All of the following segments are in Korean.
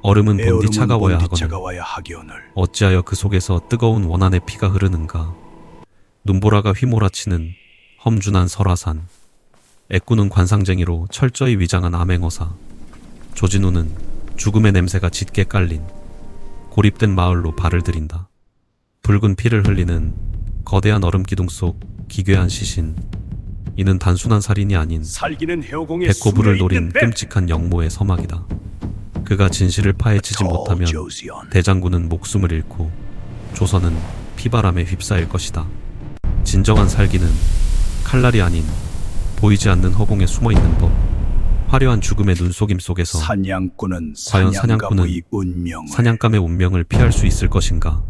얼음은 본디 얼음은 차가워야 본디 하거늘 차가워야 하기오늘. 어찌하여 그 속에서 뜨거운 원한의 피가 흐르는가. 눈보라가 휘몰아치는 험준한 설화산, 애꾸는 관상쟁이로 철저히 위장한 암행어사, 조진우는 죽음의 냄새가 짙게 깔린 고립된 마을로 발을 들인다. 붉은 피를 흘리는 거대한 얼음 기둥 속 기괴한 시신, 이는 단순한 살인이 아닌 살기는 해오공의 배꼽을 노린 숨겨있는 배. 끔찍한 영모의 서막이다. 그가 진실을 파헤치지 못하면 조지온. 대장군은 목숨을 잃고 조선은 피바람에 휩싸일 것이다. 진정한 살기는 칼날이 아닌 보이지 않는 허공에 숨어있는 법. 화려한 죽음의 눈속임 속에서 사냥꾼은 과연 사냥감의 운명을. 사냥감의 운명을 피할 수 있을 것인가.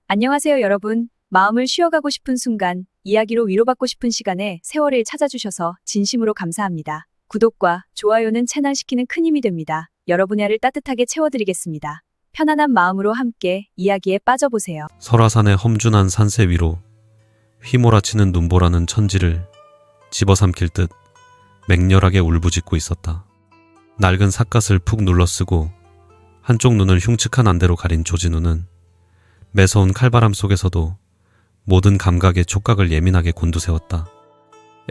안녕하세요, 여러분. 마음을 쉬어가고 싶은 순간, 이야기로 위로받고 싶은 시간에 세월을 찾아주셔서 진심으로 감사합니다. 구독과 좋아요는 채널 시키는 큰 힘이 됩니다. 여러분의 알을 따뜻하게 채워드리겠습니다. 편안한 마음으로 함께 이야기에 빠져보세요. 설화산의 험준한 산세 위로 휘몰아치는 눈보라는 천지를 집어삼킬 듯 맹렬하게 울부짖고 있었다. 낡은 삿갓을 푹 눌러쓰고 한쪽 눈을 흉측한 안대로 가린 조진우는 매서운 칼바람 속에서도 모든 감각의 촉각을 예민하게 곤두세웠다.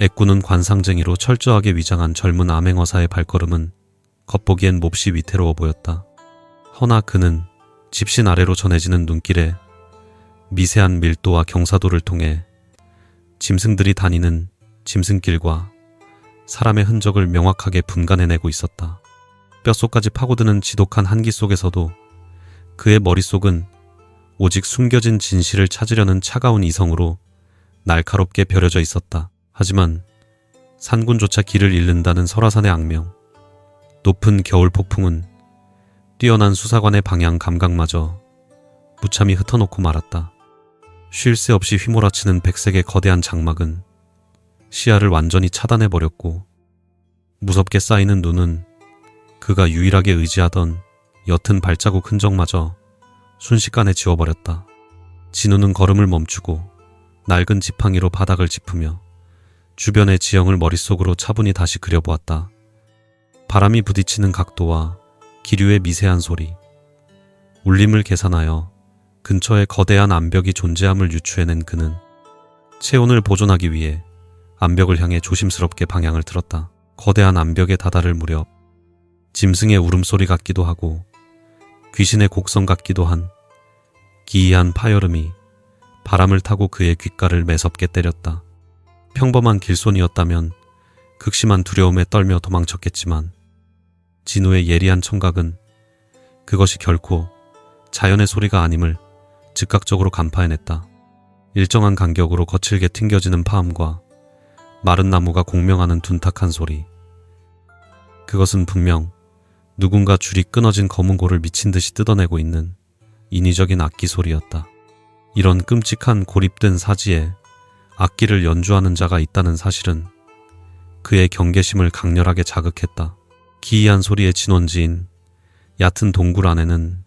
애꾸는 관상쟁이로 철저하게 위장한 젊은 암행어사의 발걸음은 겉보기엔 몹시 위태로워 보였다. 허나 그는 집신 아래로 전해지는 눈길에 미세한 밀도와 경사도를 통해 짐승들이 다니는 짐승길과 사람의 흔적을 명확하게 분간해내고 있었다. 뼛속까지 파고드는 지독한 한기 속에서도 그의 머릿속은 오직 숨겨진 진실을 찾으려는 차가운 이성으로 날카롭게 벼려져 있었다. 하지만 산군조차 길을 잃는다는 설화산의 악명, 높은 겨울 폭풍은 뛰어난 수사관의 방향 감각마저 무참히 흩어놓고 말았다. 쉴 새 없이 휘몰아치는 백색의 거대한 장막은 시야를 완전히 차단해버렸고, 무섭게 쌓이는 눈은 그가 유일하게 의지하던 옅은 발자국 흔적마저 순식간에 지워버렸다. 진우는 걸음을 멈추고 낡은 지팡이로 바닥을 짚으며 주변의 지형을 머릿속으로 차분히 다시 그려보았다. 바람이 부딪히는 각도와 기류의 미세한 소리, 울림을 계산하여 근처에 거대한 암벽이 존재함을 유추해낸 그는 체온을 보존하기 위해 암벽을 향해 조심스럽게 방향을 틀었다. 거대한 암벽에 다다를 무렵 짐승의 울음소리 같기도 하고 귀신의 곡성 같기도 한 기이한 파열음이 바람을 타고 그의 귓가를 매섭게 때렸다. 평범한 길손이었다면 극심한 두려움에 떨며 도망쳤겠지만 진우의 예리한 청각은 그것이 결코 자연의 소리가 아님을 즉각적으로 간파해냈다. 일정한 간격으로 거칠게 튕겨지는 파음과 마른 나무가 공명하는 둔탁한 소리. 그것은 분명 누군가 줄이 끊어진 검은 고를 미친 듯이 뜯어내고 있는 인위적인 악기 소리였다. 이런 끔찍한 고립된 사지에 악기를 연주하는 자가 있다는 사실은 그의 경계심을 강렬하게 자극했다. 기이한 소리의 진원지인 얕은 동굴 안에는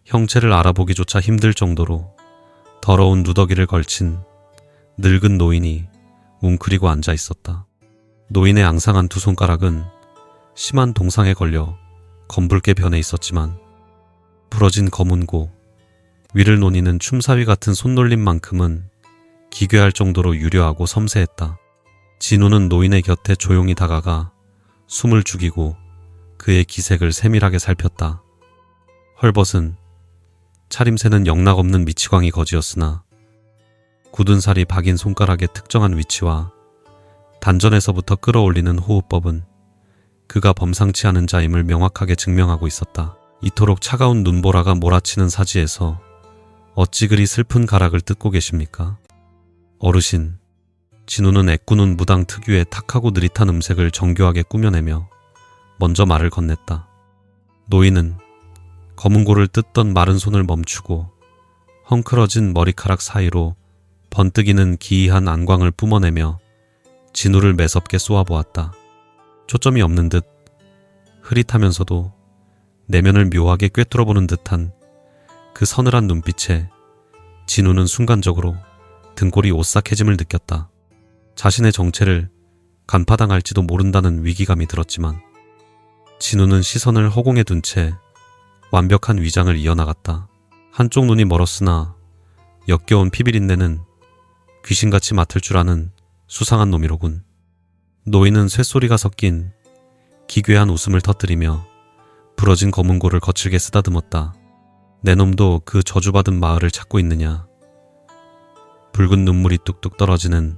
형체를 알아보기조차 힘들 정도로 더러운 누더기를 걸친 늙은 노인이 웅크리고 앉아 있었다. 노인의 앙상한 두 손가락은 심한 동상에 걸려 검붉게 변해 있었지만 부러진 검은고, 위를 노니는 춤사위 같은 손놀림만큼은 기괴할 정도로 유려하고 섬세했다. 진우는 노인의 곁에 조용히 다가가 숨을 죽이고 그의 기색을 세밀하게 살폈다. 헐벗은 차림새는 영락없는 미치광이 거지였으나 굳은 살이 박인 손가락의 특정한 위치와 단전에서부터 끌어올리는 호흡법은 그가 범상치 않은 자임을 명확하게 증명하고 있었다. 이토록 차가운 눈보라가 몰아치는 사지에서 어찌 그리 슬픈 가락을 뜯고 계십니까? 어르신. 진우는 애꾸는 무당 특유의 탁하고 느릿한 음색을 정교하게 꾸며내며 먼저 말을 건넸다. 노인은 검은고를 뜯던 마른 손을 멈추고 헝클어진 머리카락 사이로 번뜩이는 기이한 안광을 뿜어내며 진우를 매섭게 쏘아보았다. 초점이 없는 듯 흐릿하면서도 내면을 묘하게 꿰뚫어보는 듯한 그 서늘한 눈빛에 진우는 순간적으로 등골이 오싹해짐을 느꼈다. 자신의 정체를 간파당할지도 모른다는 위기감이 들었지만 진우는 시선을 허공에 둔 채 완벽한 위장을 이어나갔다. 한쪽 눈이 멀었으나 역겨운 피비린내는 귀신같이 맡을 줄 아는 수상한 놈이로군. 노인은 쇳소리가 섞인 기괴한 웃음을 터뜨리며 부러진 검은고를 거칠게 쓰다듬었다. 내 놈도 그 저주받은 마을을 찾고 있느냐. 붉은 눈물이 뚝뚝 떨어지는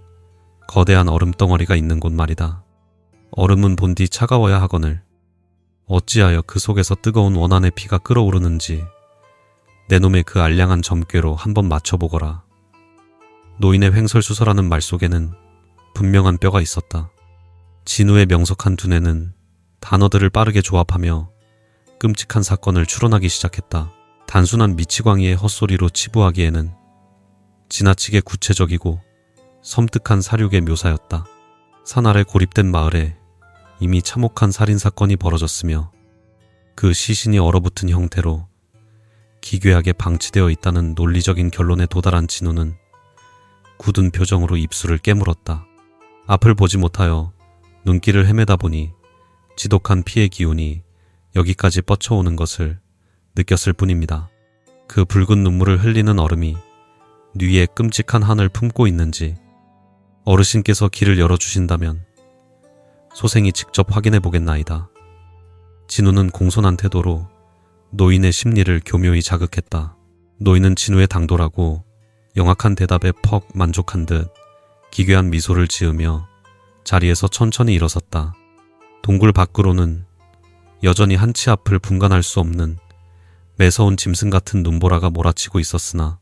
거대한 얼음 덩어리가 있는 곳 말이다. 얼음은 본디 차가워야 하거늘 어찌하여 그 속에서 뜨거운 원한의 피가 끓어오르는지 내 놈의 그 알량한 점괘로 한번 맞춰보거라. 노인의 횡설수설하는 말 속에는 분명한 뼈가 있었다. 진우의 명석한 두뇌는 단어들을 빠르게 조합하며 끔찍한 사건을 추론하기 시작했다. 단순한 미치광이의 헛소리로 치부하기에는 지나치게 구체적이고 섬뜩한 사륙의 묘사였다. 산 아래 고립된 마을에 이미 참혹한 살인사건이 벌어졌으며 그 시신이 얼어붙은 형태로 기괴하게 방치되어 있다는 논리적인 결론에 도달한 진우는 굳은 표정으로 입술을 깨물었다. 앞을 보지 못하여 눈길을 헤매다 보니 지독한 피의 기운이 여기까지 뻗쳐오는 것을 느꼈을 뿐입니다. 그 붉은 눈물을 흘리는 얼음이 뉘에 끔찍한 한을 품고 있는지 어르신께서 길을 열어주신다면 소생이 직접 확인해 보겠나이다. 진우는 공손한 태도로 노인의 심리를 교묘히 자극했다. 노인은 진우의 당돌하고 영악한 대답에 퍽 만족한 듯 기괴한 미소를 지으며 자리에서 천천히 일어섰다. 동굴 밖으로는 여전히 한치 앞을 분간할 수 없는 매서운 짐승 같은 눈보라가 몰아치고 있었으나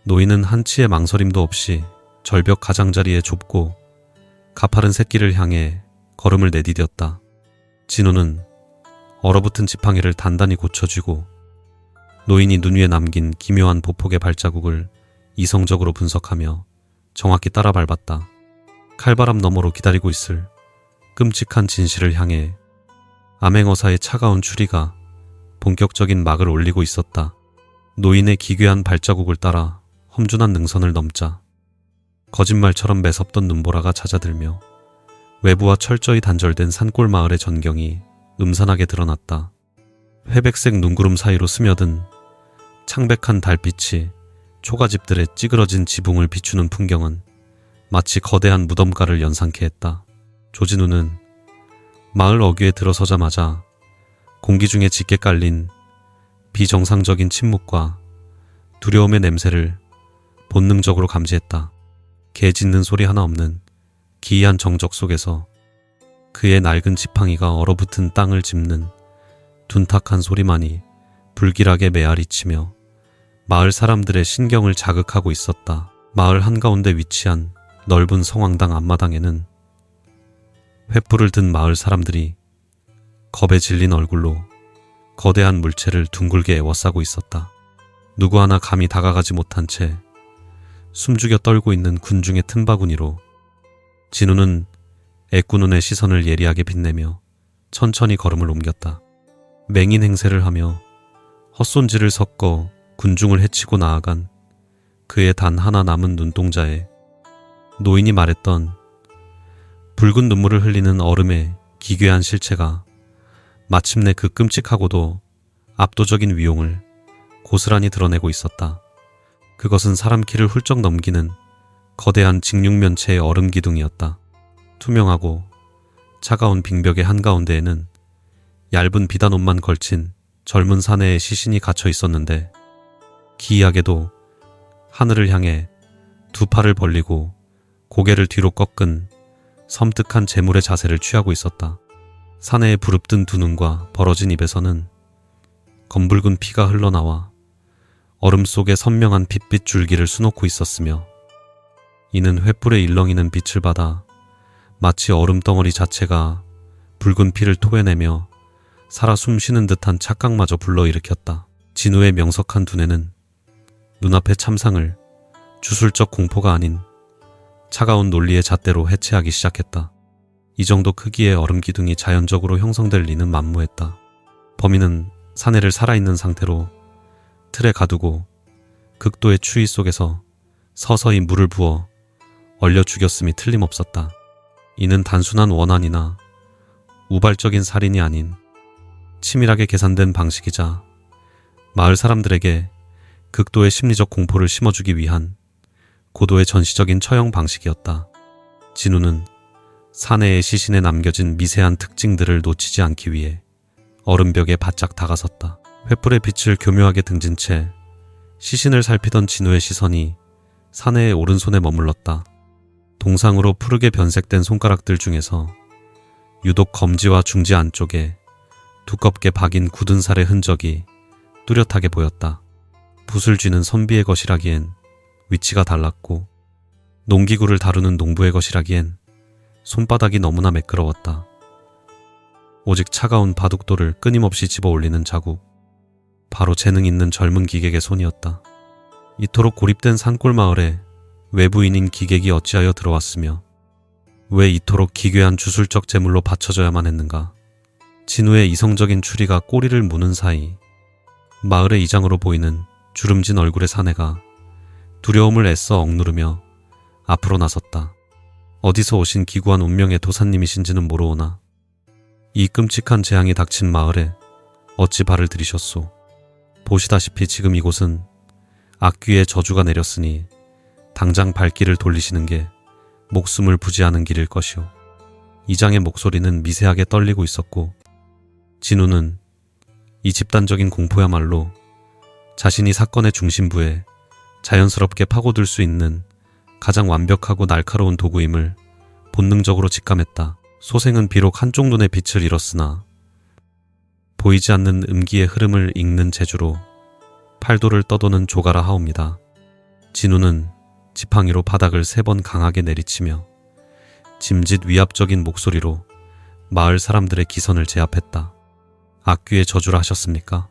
노인은 한치의 망설임도 없이 절벽 가장자리에 좁고 가파른 새끼를 향해 걸음을 내디뎠다. 진우는 얼어붙은 지팡이를 단단히 고쳐쥐고 노인이 눈 위에 남긴 기묘한 보폭의 발자국을 이성적으로 분석하며 정확히 따라 밟았다. 칼바람 너머로 기다리고 있을 끔찍한 진실을 향해 암행어사의 차가운 추리가 본격적인 막을 올리고 있었다. 노인의 기괴한 발자국을 따라 험준한 능선을 넘자 거짓말처럼 매섭던 눈보라가 잦아들며 외부와 철저히 단절된 산골 마을의 전경이 음산하게 드러났다. 회백색 눈구름 사이로 스며든 창백한 달빛이 초가집들의 찌그러진 지붕을 비추는 풍경은 마치 거대한 무덤가를 연상케 했다. 조진우는 마을 어귀에 들어서자마자 공기 중에 짙게 깔린 비정상적인 침묵과 두려움의 냄새를 본능적으로 감지했다. 개 짖는 소리 하나 없는 기이한 정적 속에서 그의 낡은 지팡이가 얼어붙은 땅을 짚는 둔탁한 소리만이 불길하게 메아리치며 마을 사람들의 신경을 자극하고 있었다. 마을 한가운데 위치한 넓은 성황당 앞마당에는 횃불을 든 마을 사람들이 겁에 질린 얼굴로 거대한 물체를 둥글게 에워싸고 있었다. 누구 하나 감히 다가가지 못한 채 숨죽여 떨고 있는 군중의 틈바구니로 진우는 애꾸눈의 시선을 예리하게 빛내며 천천히 걸음을 옮겼다. 맹인 행세를 하며 헛손질을 섞어 군중을 해치고 나아간 그의 단 하나 남은 눈동자에 노인이 말했던 붉은 눈물을 흘리는 얼음의 기괴한 실체가 마침내 그 끔찍하고도 압도적인 위용을 고스란히 드러내고 있었다. 그것은 사람 키를 훌쩍 넘기는 거대한 직육면체의 얼음 기둥이었다. 투명하고 차가운 빙벽의 한가운데에는 얇은 비단옷만 걸친 젊은 사내의 시신이 갇혀 있었는데 기이하게도 하늘을 향해 두 팔을 벌리고 고개를 뒤로 꺾은 섬뜩한 재물의 자세를 취하고 있었다. 사내의 부릅뜬 두 눈과 벌어진 입에서는 검붉은 피가 흘러나와 얼음 속에 선명한 핏빛 줄기를 수놓고 있었으며 이는 횃불에 일렁이는 빛을 받아 마치 얼음덩어리 자체가 붉은 피를 토해내며 살아 숨쉬는 듯한 착각마저 불러일으켰다. 진우의 명석한 두뇌는 눈앞의 참상을 주술적 공포가 아닌 차가운 논리의 잣대로 해체하기 시작했다. 이 정도 크기의 얼음 기둥이 자연적으로 형성될 리는 만무했다. 범인은 사내를 살아있는 상태로 틀에 가두고 극도의 추위 속에서 서서히 물을 부어 얼려 죽였음이 틀림없었다. 이는 단순한 원한이나 우발적인 살인이 아닌 치밀하게 계산된 방식이자 마을 사람들에게 극도의 심리적 공포를 심어주기 위한 고도의 전시적인 처형 방식이었다. 진우는 사내의 시신에 남겨진 미세한 특징들을 놓치지 않기 위해 얼음벽에 바짝 다가섰다. 횃불의 빛을 교묘하게 등진 채 시신을 살피던 진우의 시선이 사내의 오른손에 머물렀다. 동상으로 푸르게 변색된 손가락들 중에서 유독 검지와 중지 안쪽에 두껍게 박인 굳은 살의 흔적이 뚜렷하게 보였다. 붓을 쥐는 선비의 것이라기엔 위치가 달랐고 농기구를 다루는 농부의 것이라기엔 손바닥이 너무나 매끄러웠다. 오직 차가운 바둑돌을 끊임없이 집어 올리는 자국. 바로 재능 있는 젊은 기객의 손이었다. 이토록 고립된 산골 마을에 외부인인 기객이 어찌하여 들어왔으며 왜 이토록 기괴한 주술적 제물로 바쳐져야만 했는가. 진우의 이성적인 추리가 꼬리를 무는 사이 마을의 이장으로 보이는 주름진 얼굴의 사내가 두려움을 애써 억누르며 앞으로 나섰다. 어디서 오신 기구한 운명의 도사님이신지는 모르오나 이 끔찍한 재앙이 닥친 마을에 어찌 발을 들이셨소. 보시다시피 지금 이곳은 악귀의 저주가 내렸으니 당장 발길을 돌리시는 게 목숨을 부지하는 길일 것이오. 이장의 목소리는 미세하게 떨리고 있었고 진우는 이 집단적인 공포야말로 자신이 사건의 중심부에 자연스럽게 파고들 수 있는 가장 완벽하고 날카로운 도구임을 본능적으로 직감했다. 소생은 비록 한쪽 눈에 빛을 잃었으나 보이지 않는 음기의 흐름을 읽는 재주로 팔도를 떠도는 조가라 하옵니다. 진우는 지팡이로 바닥을 3번 강하게 내리치며 짐짓 위압적인 목소리로 마을 사람들의 기선을 제압했다. 악귀의 저주라 하셨습니까?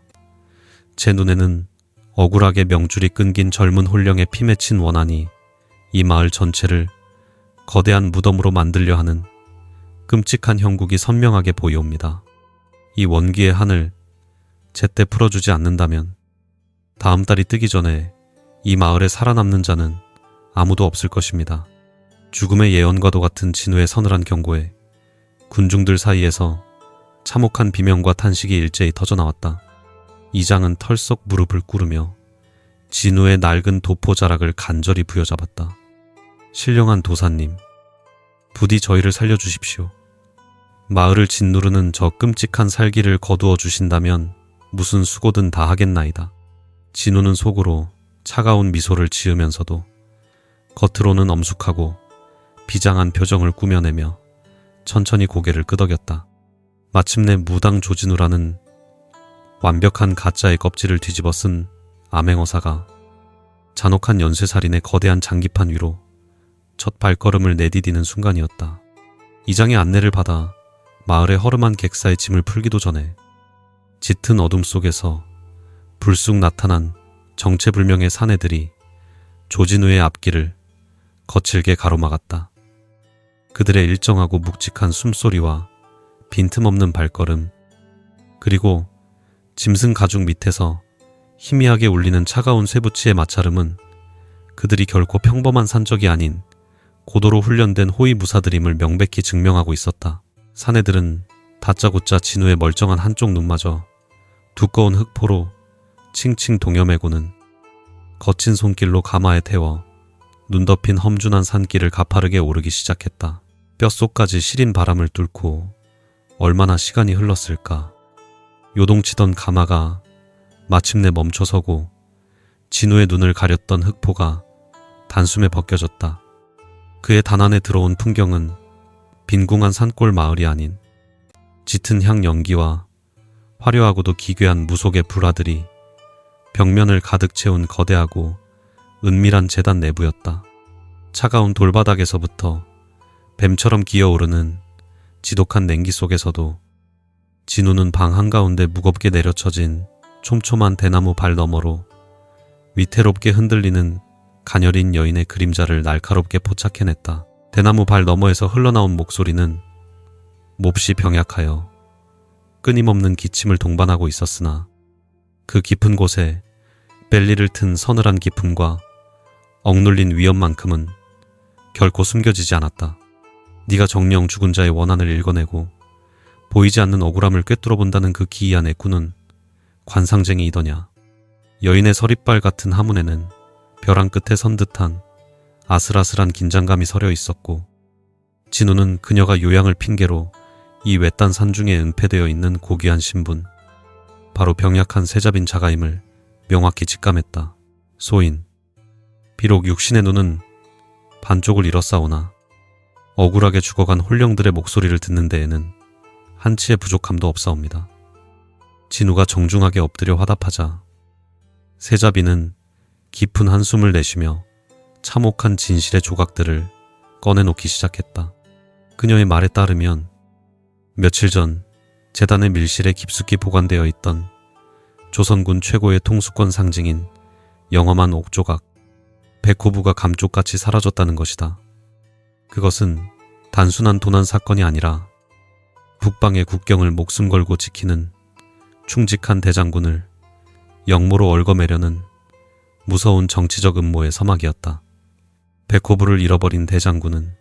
제 눈에는 억울하게 명줄이 끊긴 젊은 홀령의 피 맺힌 원한이 이 마을 전체를 거대한 무덤으로 만들려 하는 끔찍한 형국이 선명하게 보이옵니다. 이 원기의 한을 제때 풀어주지 않는다면 다음 달이 뜨기 전에 이 마을에 살아남는 자는 아무도 없을 것입니다. 죽음의 예언과도 같은 진우의 서늘한 경고에 군중들 사이에서 참혹한 비명과 탄식이 일제히 터져나왔다. 이장은 털썩 무릎을 꿇으며 진우의 낡은 도포자락을 간절히 부여잡았다. 신령한 도사님, 부디 저희를 살려주십시오. 마을을 짓누르는 저 끔찍한 살기를 거두어 주신다면 무슨 수고든 다 하겠나이다. 진우는 속으로 차가운 미소를 지으면서도 겉으로는 엄숙하고 비장한 표정을 꾸며내며 천천히 고개를 끄덕였다. 마침내 무당 조진우라는 완벽한 가짜의 껍질을 뒤집어 쓴 암행어사가 잔혹한 연쇄살인의 거대한 장기판 위로 첫 발걸음을 내디디는 순간이었다. 이장의 안내를 받아 마을의 허름한 객사의 짐을 풀기도 전에 짙은 어둠 속에서 불쑥 나타난 정체불명의 사내들이 조진우의 앞길을 거칠게 가로막았다. 그들의 일정하고 묵직한 숨소리와 빈틈없는 발걸음, 그리고 짐승 가죽 밑에서 희미하게 울리는 차가운 쇠붙이의 마찰음은 그들이 결코 평범한 산적이 아닌 고도로 훈련된 호위무사들임을 명백히 증명하고 있었다. 사내들은 다짜고짜 진우의 멀쩡한 한쪽 눈마저 두꺼운 흙포로 칭칭 동여매고는 거친 손길로 가마에 태워 눈 덮인 험준한 산길을 가파르게 오르기 시작했다. 뼛속까지 시린 바람을 뚫고 얼마나 시간이 흘렀을까. 요동치던 가마가 마침내 멈춰서고 진우의 눈을 가렸던 흙포가 단숨에 벗겨졌다. 그의 단안에 들어온 풍경은 빈궁한 산골 마을이 아닌 짙은 향 연기와 화려하고도 기괴한 무속의 불화들이 벽면을 가득 채운 거대하고 은밀한 제단 내부였다. 차가운 돌바닥에서부터 뱀처럼 기어오르는 지독한 냉기 속에서도 진우는 방 한가운데 무겁게 내려쳐진 촘촘한 대나무 발 너머로 위태롭게 흔들리는 가녀린 여인의 그림자를 날카롭게 포착해냈다. 대나무 발 너머에서 흘러나온 목소리는 몹시 병약하여 끊임없는 기침을 동반하고 있었으나 그 깊은 곳에 벨리를 튼 서늘한 기품과 억눌린 위험만큼은 결코 숨겨지지 않았다. 네가 정령 죽은 자의 원한을 읽어내고 보이지 않는 억울함을 꿰뚫어 본다는 그 기이한 애꾸는 관상쟁이이더냐. 여인의 서릿발 같은 하문에는 벼랑 끝에 선 듯한 아슬아슬한 긴장감이 서려 있었고, 진우는 그녀가 요양을 핑계로 이 외딴 산중에 은폐되어 있는 고귀한 신분, 바로 병약한 세자빈 자가임을 명확히 직감했다. 소인. 비록 육신의 눈은 반쪽을 잃었사오나 억울하게 죽어간 홀령들의 목소리를 듣는 데에는 한치의 부족함도 없사옵니다. 진우가 정중하게 엎드려 화답하자 세자빈은 깊은 한숨을 내쉬며 참혹한 진실의 조각들을 꺼내놓기 시작했다. 그녀의 말에 따르면 며칠 전 재단의 밀실에 깊숙이 보관되어 있던 조선군 최고의 통수권 상징인 영험한 옥조각 백호부가 감쪽같이 사라졌다는 것이다. 그것은 단순한 도난 사건이 아니라 북방의 국경을 목숨 걸고 지키는 충직한 대장군을 역모로 얽어매려는 무서운 정치적 음모의 서막이었다. 백호부를 잃어버린 대장군은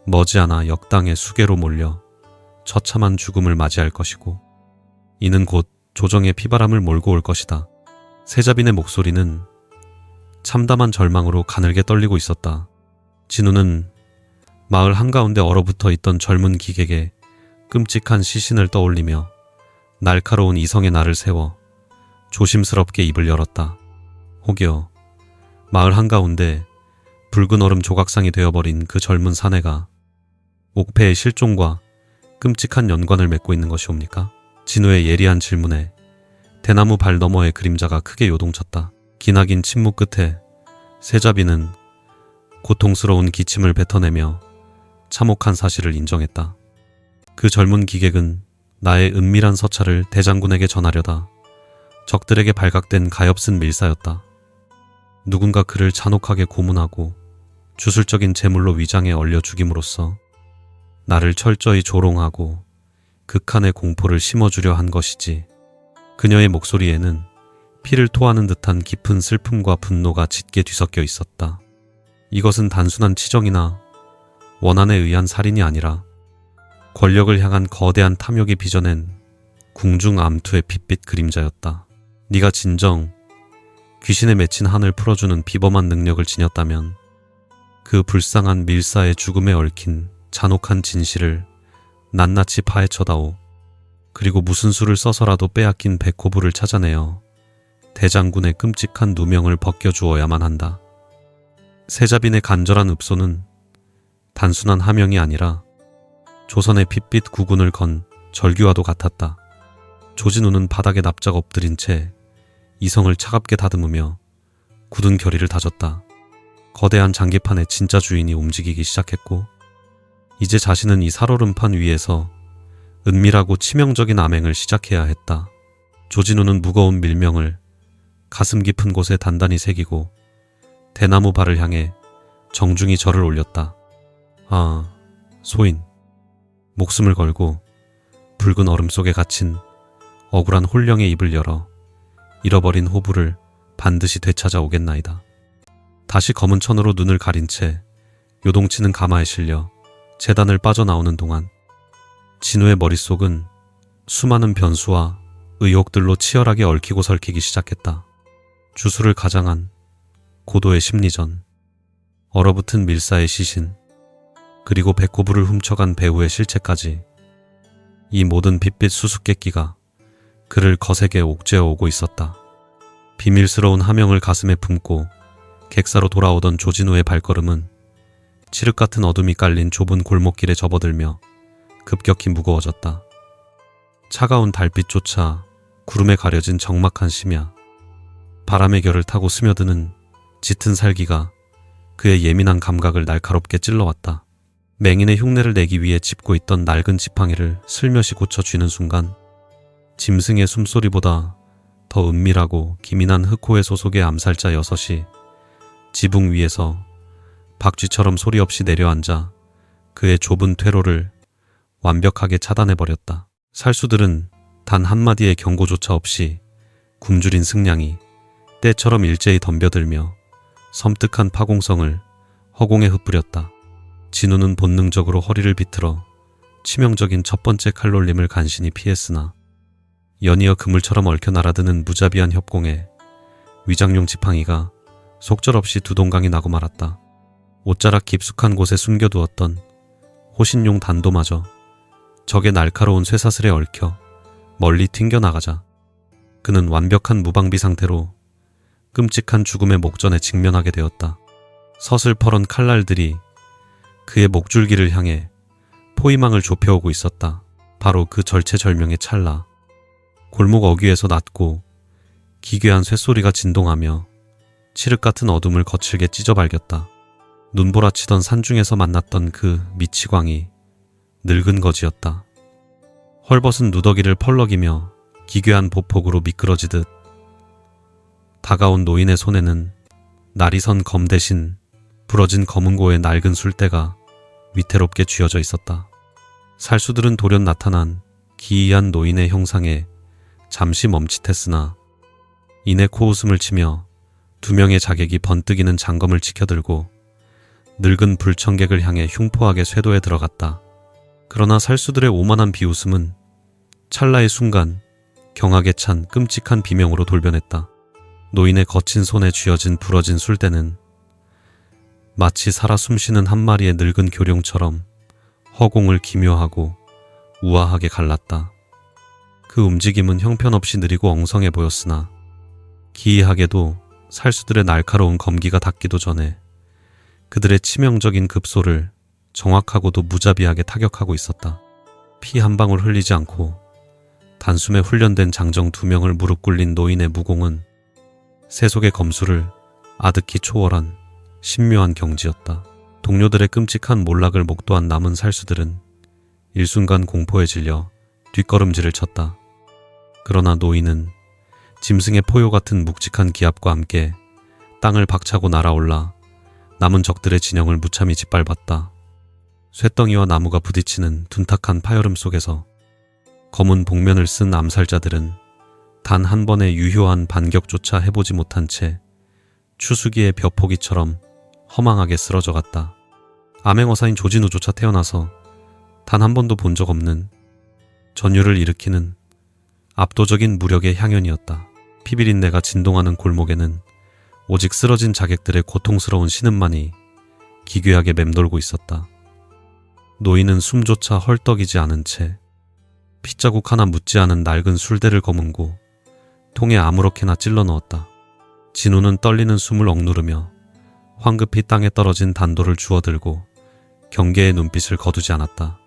머지않아 역당의 수계로 몰려 처참한 죽음을 맞이할 것이고, 이는 곧 조정의 피바람을 몰고 올 것이다. 세자빈의 목소리는 참담한 절망으로 가늘게 떨리고 있었다. 진우는 마을 한가운데 얼어붙어 있던 젊은 기객의 끔찍한 시신을 떠올리며 날카로운 이성의 날을 세워 조심스럽게 입을 열었다. 혹여 마을 한가운데 붉은 얼음 조각상이 되어버린 그 젊은 사내가 옥패의 실종과 끔찍한 연관을 맺고 있는 것이옵니까? 진우의 예리한 질문에 대나무 발 너머의 그림자가 크게 요동쳤다. 기나긴 침묵 끝에 세자빈은 고통스러운 기침을 뱉어내며 참혹한 사실을 인정했다. 그 젊은 기객은 나의 은밀한 서찰을 대장군에게 전하려다 적들에게 발각된 가엾은 밀사였다. 누군가 그를 잔혹하게 고문하고 주술적인 제물로 위장해 얼려 죽임으로써 나를 철저히 조롱하고 극한의 공포를 심어주려 한 것이지. 그녀의 목소리에는 피를 토하는 듯한 깊은 슬픔과 분노가 짙게 뒤섞여 있었다. 이것은 단순한 치정이나 원한에 의한 살인이 아니라 권력을 향한 거대한 탐욕이 빚어낸 궁중 암투의 핏빛 그림자였다. 네가 진정 귀신에 맺힌 한을 풀어주는 비범한 능력을 지녔다면 그 불쌍한 밀사의 죽음에 얽힌 잔혹한 진실을 낱낱이 파헤쳐다오. 그리고 무슨 수를 써서라도 빼앗긴 백호부를 찾아내어 대장군의 끔찍한 누명을 벗겨주어야만 한다. 세자빈의 간절한 읍소는 단순한 하명이 아니라 조선의 핏빛 구군을 건 절규와도 같았다. 조진우는 바닥에 납작 엎드린 채 이성을 차갑게 다듬으며 굳은 결의를 다졌다. 거대한 장기판의 진짜 주인이 움직이기 시작했고, 이제 자신은 이 살얼음판 위에서 은밀하고 치명적인 암행을 시작해야 했다. 조진우는 무거운 밀명을 가슴 깊은 곳에 단단히 새기고 대나무 발을 향해 정중히 절을 올렸다. 아, 소인. 목숨을 걸고 붉은 얼음 속에 갇힌 억울한 홀령의 입을 열어 잃어버린 호부를 반드시 되찾아오겠나이다. 다시 검은 천으로 눈을 가린 채 요동치는 가마에 실려 재단을 빠져나오는 동안 진우의 머릿속은 수많은 변수와 의혹들로 치열하게 얽히고 설키기 시작했다. 주술을 가장한 고도의 심리전, 얼어붙은 밀사의 시신, 그리고 백호부를 훔쳐간 배우의 실체까지. 이 모든 핏빛 수수께끼가 그를 거세게 옥죄어 오고 있었다. 비밀스러운 하명을 가슴에 품고 객사로 돌아오던 조진우의 발걸음은 칠흑 같은 어둠이 깔린 좁은 골목길에 접어들며 급격히 무거워졌다. 차가운 달빛조차 구름에 가려진 적막한 심야, 바람의 결을 타고 스며드는 짙은 살기가 그의 예민한 감각을 날카롭게 찔러왔다. 맹인의 흉내를 내기 위해 짚고 있던 낡은 지팡이를 슬며시 고쳐 쥐는 순간 짐승의 숨소리보다 더 은밀하고 기민한 흑호의 소속의 암살자 6이 지붕 위에서 박쥐처럼 소리 없이 내려앉아 그의 좁은 퇴로를 완벽하게 차단해버렸다. 살수들은 단 한마디의 경고조차 없이 굶주린 승냥이 때처럼 일제히 덤벼들며 섬뜩한 파공성을 허공에 흩뿌렸다. 진우는 본능적으로 허리를 비틀어 치명적인 첫 번째 칼놀림을 간신히 피했으나 연이어 그물처럼 얽혀 날아드는 무자비한 협공에 위장용 지팡이가 속절없이 두동강이 나고 말았다. 옷자락 깊숙한 곳에 숨겨두었던 호신용 단도마저 적의 날카로운 쇠사슬에 얽혀 멀리 튕겨나가자 그는 완벽한 무방비 상태로 끔찍한 죽음의 목전에 직면하게 되었다. 서슬퍼런 칼날들이 그의 목줄기를 향해 포위망을 좁혀오고 있었다. 바로 그 절체절명의 찰나 골목 어귀에서 낮고 기괴한 쇳소리가 진동하며 칠흑 같은 어둠을 거칠게 찢어발겼다. 눈보라치던 산중에서 만났던 그 미치광이 늙은 거지였다. 헐벗은 누더기를 펄럭이며 기괴한 보폭으로 미끄러지듯 다가온 노인의 손에는 날이 선 검 대신 부러진 검은고의 낡은 술대가 위태롭게 쥐어져 있었다. 살수들은 돌연 나타난 기이한 노인의 형상에 잠시 멈칫했으나 이내 코웃음을 치며 두 명의 자객이 번뜩이는 장검을 치켜들고 늙은 불청객을 향해 흉포하게 쇄도에 들어갔다. 그러나 살수들의 오만한 비웃음은 찰나의 순간 경악에 찬 끔찍한 비명으로 돌변했다. 노인의 거친 손에 쥐어진 부러진 술대는 마치 살아 숨쉬는 한 마리의 늙은 교룡처럼 허공을 기묘하고 우아하게 갈랐다. 그 움직임은 형편없이 느리고 엉성해 보였으나 기이하게도 살수들의 날카로운 검기가 닿기도 전에 그들의 치명적인 급소를 정확하고도 무자비하게 타격하고 있었다. 피 한 방울 흘리지 않고 단숨에 훈련된 장정 2명을 무릎 꿇린 노인의 무공은 세속의 검수를 아득히 초월한 신묘한 경지였다. 동료들의 끔찍한 몰락을 목도한 남은 살수들은 일순간 공포에 질려 뒷걸음질을 쳤다. 그러나 노인은 짐승의 포효 같은 묵직한 기압과 함께 땅을 박차고 날아올라 남은 적들의 진영을 무참히 짓밟았다. 쇳덩이와 나무가 부딪히는 둔탁한 파열음 속에서 검은 복면을 쓴 암살자들은 단 한 번의 유효한 반격조차 해보지 못한 채 추수기의 벼포기처럼 허망하게 쓰러져 갔다. 암행어사인 조진우조차 태어나서 단 한 번도 본 적 없는 전율을 일으키는 압도적인 무력의 향연이었다. 피비린내가 진동하는 골목에는 오직 쓰러진 자객들의 고통스러운 신음만이 기괴하게 맴돌고 있었다. 노인은 숨조차 헐떡이지 않은 채 핏자국 하나 묻지 않은 낡은 술대를 거문고 통에 아무렇게나 찔러 넣었다. 진우는 떨리는 숨을 억누르며 황급히 땅에 떨어진 단도를 주워들고 경계의 눈빛을 거두지 않았다.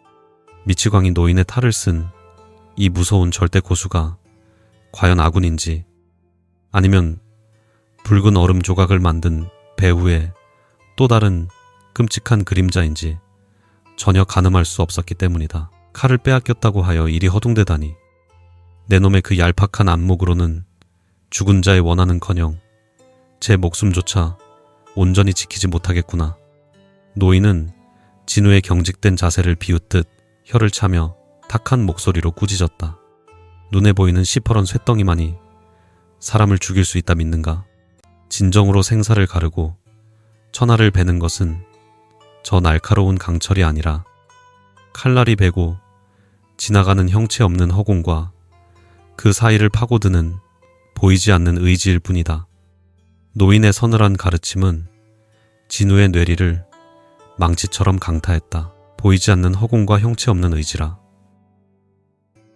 미치광이 노인의 탈을 쓴 이 무서운 절대 고수가 과연 아군인지 아니면 붉은 얼음 조각을 만든 배후의 또 다른 끔찍한 그림자인지 전혀 가늠할 수 없었기 때문이다. 칼을 빼앗겼다고 하여 일이 허둥대다니. 내 놈의 그 얄팍한 안목으로는 죽은 자의 원한은커녕 제 목숨조차 온전히 지키지 못하겠구나. 노인은 진우의 경직된 자세를 비웃듯 혀를 차며 탁한 목소리로 꾸짖었다. 눈에 보이는 시퍼런 쇳덩이만이 사람을 죽일 수 있다 믿는가? 진정으로 생사를 가르고 천하를 베는 것은 저 날카로운 강철이 아니라 칼날이 베고 지나가는 형체 없는 허공과 그 사이를 파고드는 보이지 않는 의지일 뿐이다. 노인의 서늘한 가르침은 진우의 뇌리를 망치처럼 강타했다. 보이지 않는 허공과 형체 없는 의지라.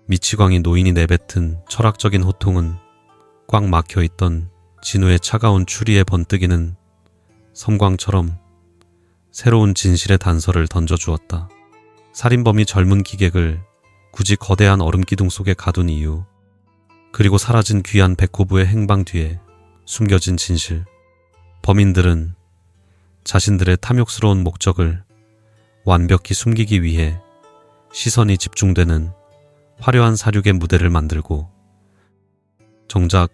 미치광이 노인이 내뱉은 철학적인 호통은 꽉 막혀있던 진우의 차가운 추리에 번뜩이는 섬광처럼 새로운 진실의 단서를 던져주었다. 살인범이 젊은 기객을 굳이 거대한 얼음 기둥 속에 가둔 이유, 그리고 사라진 귀한 백호부의 행방 뒤에 숨겨진 진실. 범인들은 자신들의 탐욕스러운 목적을 완벽히 숨기기 위해 시선이 집중되는 화려한 사륙의 무대를 만들고, 정작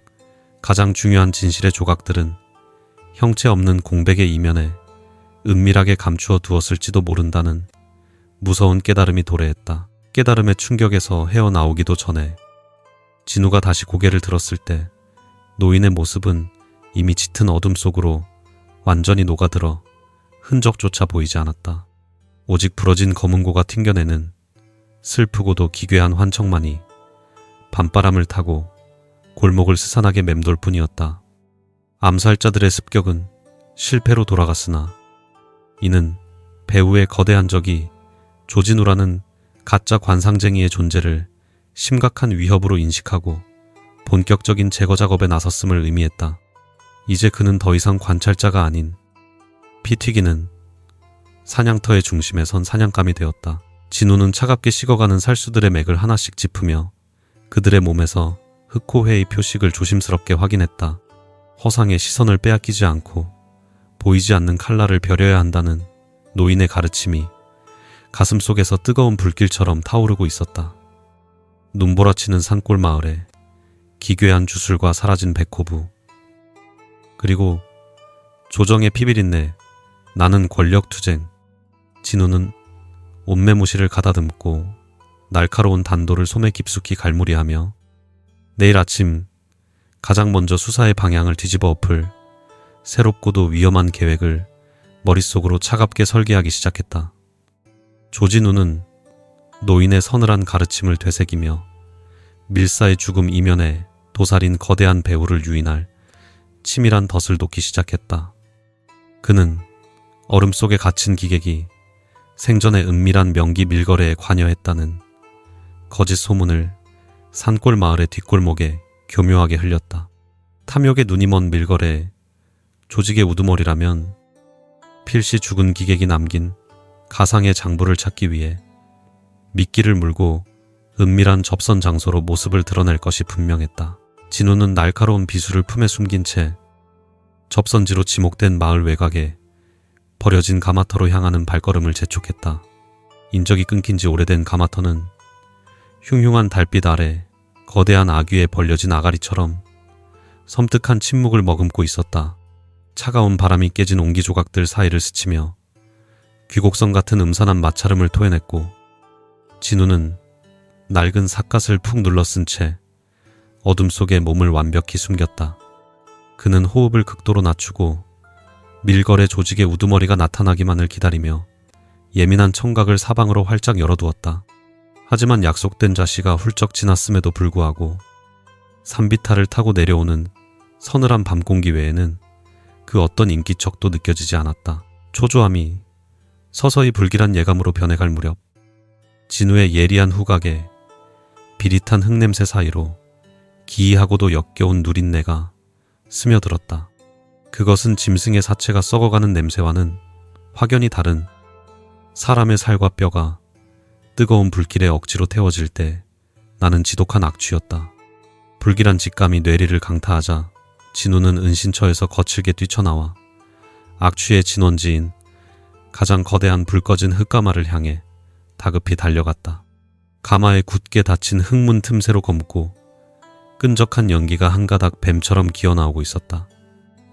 가장 중요한 진실의 조각들은 형체 없는 공백의 이면에 은밀하게 감추어 두었을지도 모른다는 무서운 깨달음이 도래했다. 깨달음의 충격에서 헤어나오기도 전에 진우가 다시 고개를 들었을 때 노인의 모습은 이미 짙은 어둠 속으로 완전히 녹아들어 흔적조차 보이지 않았다. 오직 부러진 검은고가 튕겨내는 슬프고도 기괴한 환청만이 밤바람을 타고 골목을 스산하게 맴돌 뿐이었다. 암살자들의 습격은 실패로 돌아갔으나 이는 배우의 거대한 적이 조진우라는 가짜 관상쟁이의 존재를 심각한 위협으로 인식하고 본격적인 제거 작업에 나섰음을 의미했다. 이제 그는 더 이상 관찰자가 아닌 피 튀기는 사냥터의 중심에 선 사냥감이 되었다. 진우는 차갑게 식어가는 살수들의 맥을 하나씩 짚으며 그들의 몸에서 흑호회의 표식을 조심스럽게 확인했다. 허상의 시선을 빼앗기지 않고 보이지 않는 칼날을 벼려야 한다는 노인의 가르침이 가슴속에서 뜨거운 불길처럼 타오르고 있었다. 눈보라치는 산골 마을에 기괴한 주술과 사라진 백호부, 그리고 조정의 피비린내, 나는 권력투쟁. 진우는 옷매무시를 가다듬고 날카로운 단도를 손에 깊숙이 갈무리하며 내일 아침 가장 먼저 수사의 방향을 뒤집어 엎을 새롭고도 위험한 계획을 머릿속으로 차갑게 설계하기 시작했다. 조진우는 노인의 서늘한 가르침을 되새기며 밀사의 죽음 이면에 도살인 거대한 배우를 유인할 치밀한 덫을 놓기 시작했다. 그는 얼음 속에 갇힌 기객이 생전의 은밀한 명기 밀거래에 관여했다는 거짓 소문을 산골 마을의 뒷골목에 교묘하게 흘렸다. 탐욕에 눈이 먼 밀거래에 조직의 우두머리라면 필시 죽은 기객이 남긴 가상의 장부를 찾기 위해 미끼를 물고 은밀한 접선 장소로 모습을 드러낼 것이 분명했다. 진우는 날카로운 비수를 품에 숨긴 채 접선지로 지목된 마을 외곽에 버려진 가마터로 향하는 발걸음을 재촉했다. 인적이 끊긴 지 오래된 가마터는 흉흉한 달빛 아래 거대한 아귀에 벌려진 아가리처럼 섬뜩한 침묵을 머금고 있었다. 차가운 바람이 깨진 옹기 조각들 사이를 스치며 귀곡선 같은 음산한 마찰음을 토해냈고 진우는 낡은 삿갓을 푹 눌러쓴 채 어둠 속에 몸을 완벽히 숨겼다. 그는 호흡을 극도로 낮추고 밀거래 조직의 우두머리가 나타나기만을 기다리며 예민한 청각을 사방으로 활짝 열어두었다. 하지만 약속된 자시가 훌쩍 지났음에도 불구하고 산비탈을 타고 내려오는 서늘한 밤 공기 외에는 그 어떤 인기척도 느껴지지 않았다. 초조함이 서서히 불길한 예감으로 변해갈 무렵 진우의 예리한 후각에 비릿한 흙냄새 사이로 기이하고도 역겨운 누린내가 스며들었다. 그것은 짐승의 사체가 썩어가는 냄새와는 확연히 다른 사람의 살과 뼈가 뜨거운 불길에 억지로 태워질 때 나는 지독한 악취였다. 불길한 직감이 뇌리를 강타하자 진우는 은신처에서 거칠게 뛰쳐나와 악취의 진원지인 가장 거대한 불 꺼진 흙가마를 향해 다급히 달려갔다. 가마에 굳게 닫힌 흙문 틈새로 검고 끈적한 연기가 한 가닥 뱀처럼 기어나오고 있었다.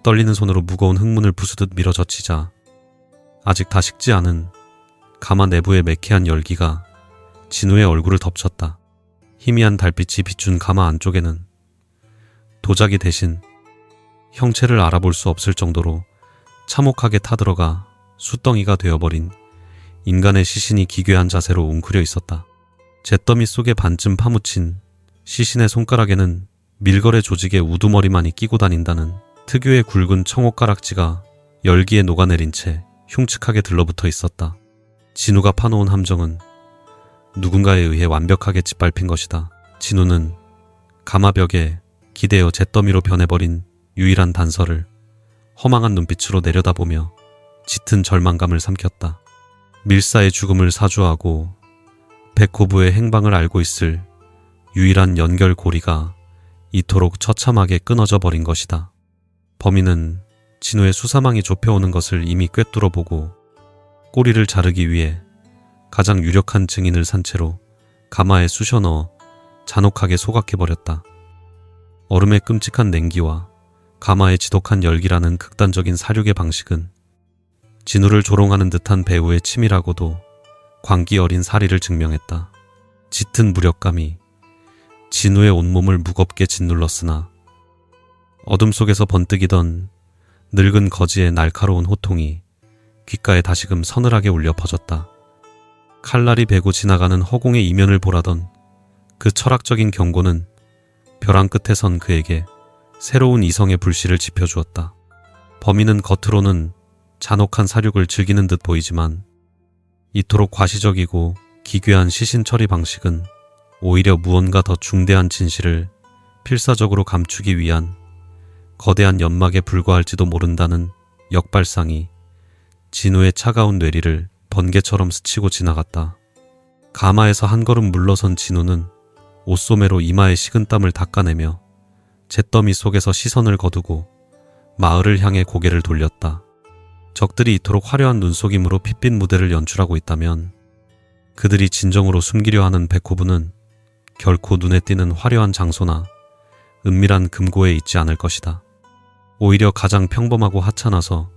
떨리는 손으로 무거운 흙문을 부수듯 밀어젖히자 아직 다 식지 않은 가마 내부의 매캐한 열기가 진우의 얼굴을 덮쳤다. 희미한 달빛이 비춘 가마 안쪽에는 도자기 대신 형체를 알아볼 수 없을 정도로 참혹하게 타들어가 숯덩이가 되어버린 인간의 시신이 기괴한 자세로 웅크려 있었다. 잿더미 속에 반쯤 파묻힌 시신의 손가락에는 밀거래 조직의 우두머리만이 끼고 다닌다는 특유의 굵은 청옥가락지가 열기에 녹아내린 채 흉측하게 들러붙어 있었다. 진우가 파놓은 함정은 누군가에 의해 완벽하게 짓밟힌 것이다. 진우는 가마벽에 기대어 잿더미로 변해버린 유일한 단서를 허망한 눈빛으로 내려다보며 짙은 절망감을 삼켰다. 밀사의 죽음을 사주하고 백호부의 행방을 알고 있을 유일한 연결고리가 이토록 처참하게 끊어져 버린 것이다. 범인은 진우의 수사망이 좁혀오는 것을 이미 꿰뚫어 보고 꼬리를 자르기 위해 가장 유력한 증인을 산 채로 가마에 쑤셔 넣어 잔혹하게 소각해버렸다. 얼음의 끔찍한 냉기와 가마의 지독한 열기라는 극단적인 사륙의 방식은 진우를 조롱하는 듯한 배우의 치밀하고도 광기 어린 사리를 증명했다. 짙은 무력감이 진우의 온몸을 무겁게 짓눌렀으나 어둠 속에서 번뜩이던 늙은 거지의 날카로운 호통이 귓가에 다시금 서늘하게 울려 퍼졌다. 칼날이 베고 지나가는 허공의 이면을 보라던 그 철학적인 경고는 벼랑 끝에 선 그에게 새로운 이성의 불씨를 지펴주었다. 범인은 겉으로는 잔혹한 사륙을 즐기는 듯 보이지만 이토록 과시적이고 기괴한 시신 처리 방식은 오히려 무언가 더 중대한 진실을 필사적으로 감추기 위한 거대한 연막에 불과할지도 모른다는 역발상이 진우의 차가운 뇌리를 번개처럼 스치고 지나갔다. 가마에서 한 걸음 물러선 진우는 옷소매로 이마의 식은땀을 닦아내며 잿더미 속에서 시선을 거두고 마을을 향해 고개를 돌렸다. 적들이 이토록 화려한 눈속임으로 핏빛 무대를 연출하고 있다면 그들이 진정으로 숨기려 하는 백호부는 결코 눈에 띄는 화려한 장소나 은밀한 금고에 있지 않을 것이다. 오히려 가장 평범하고 하찮아서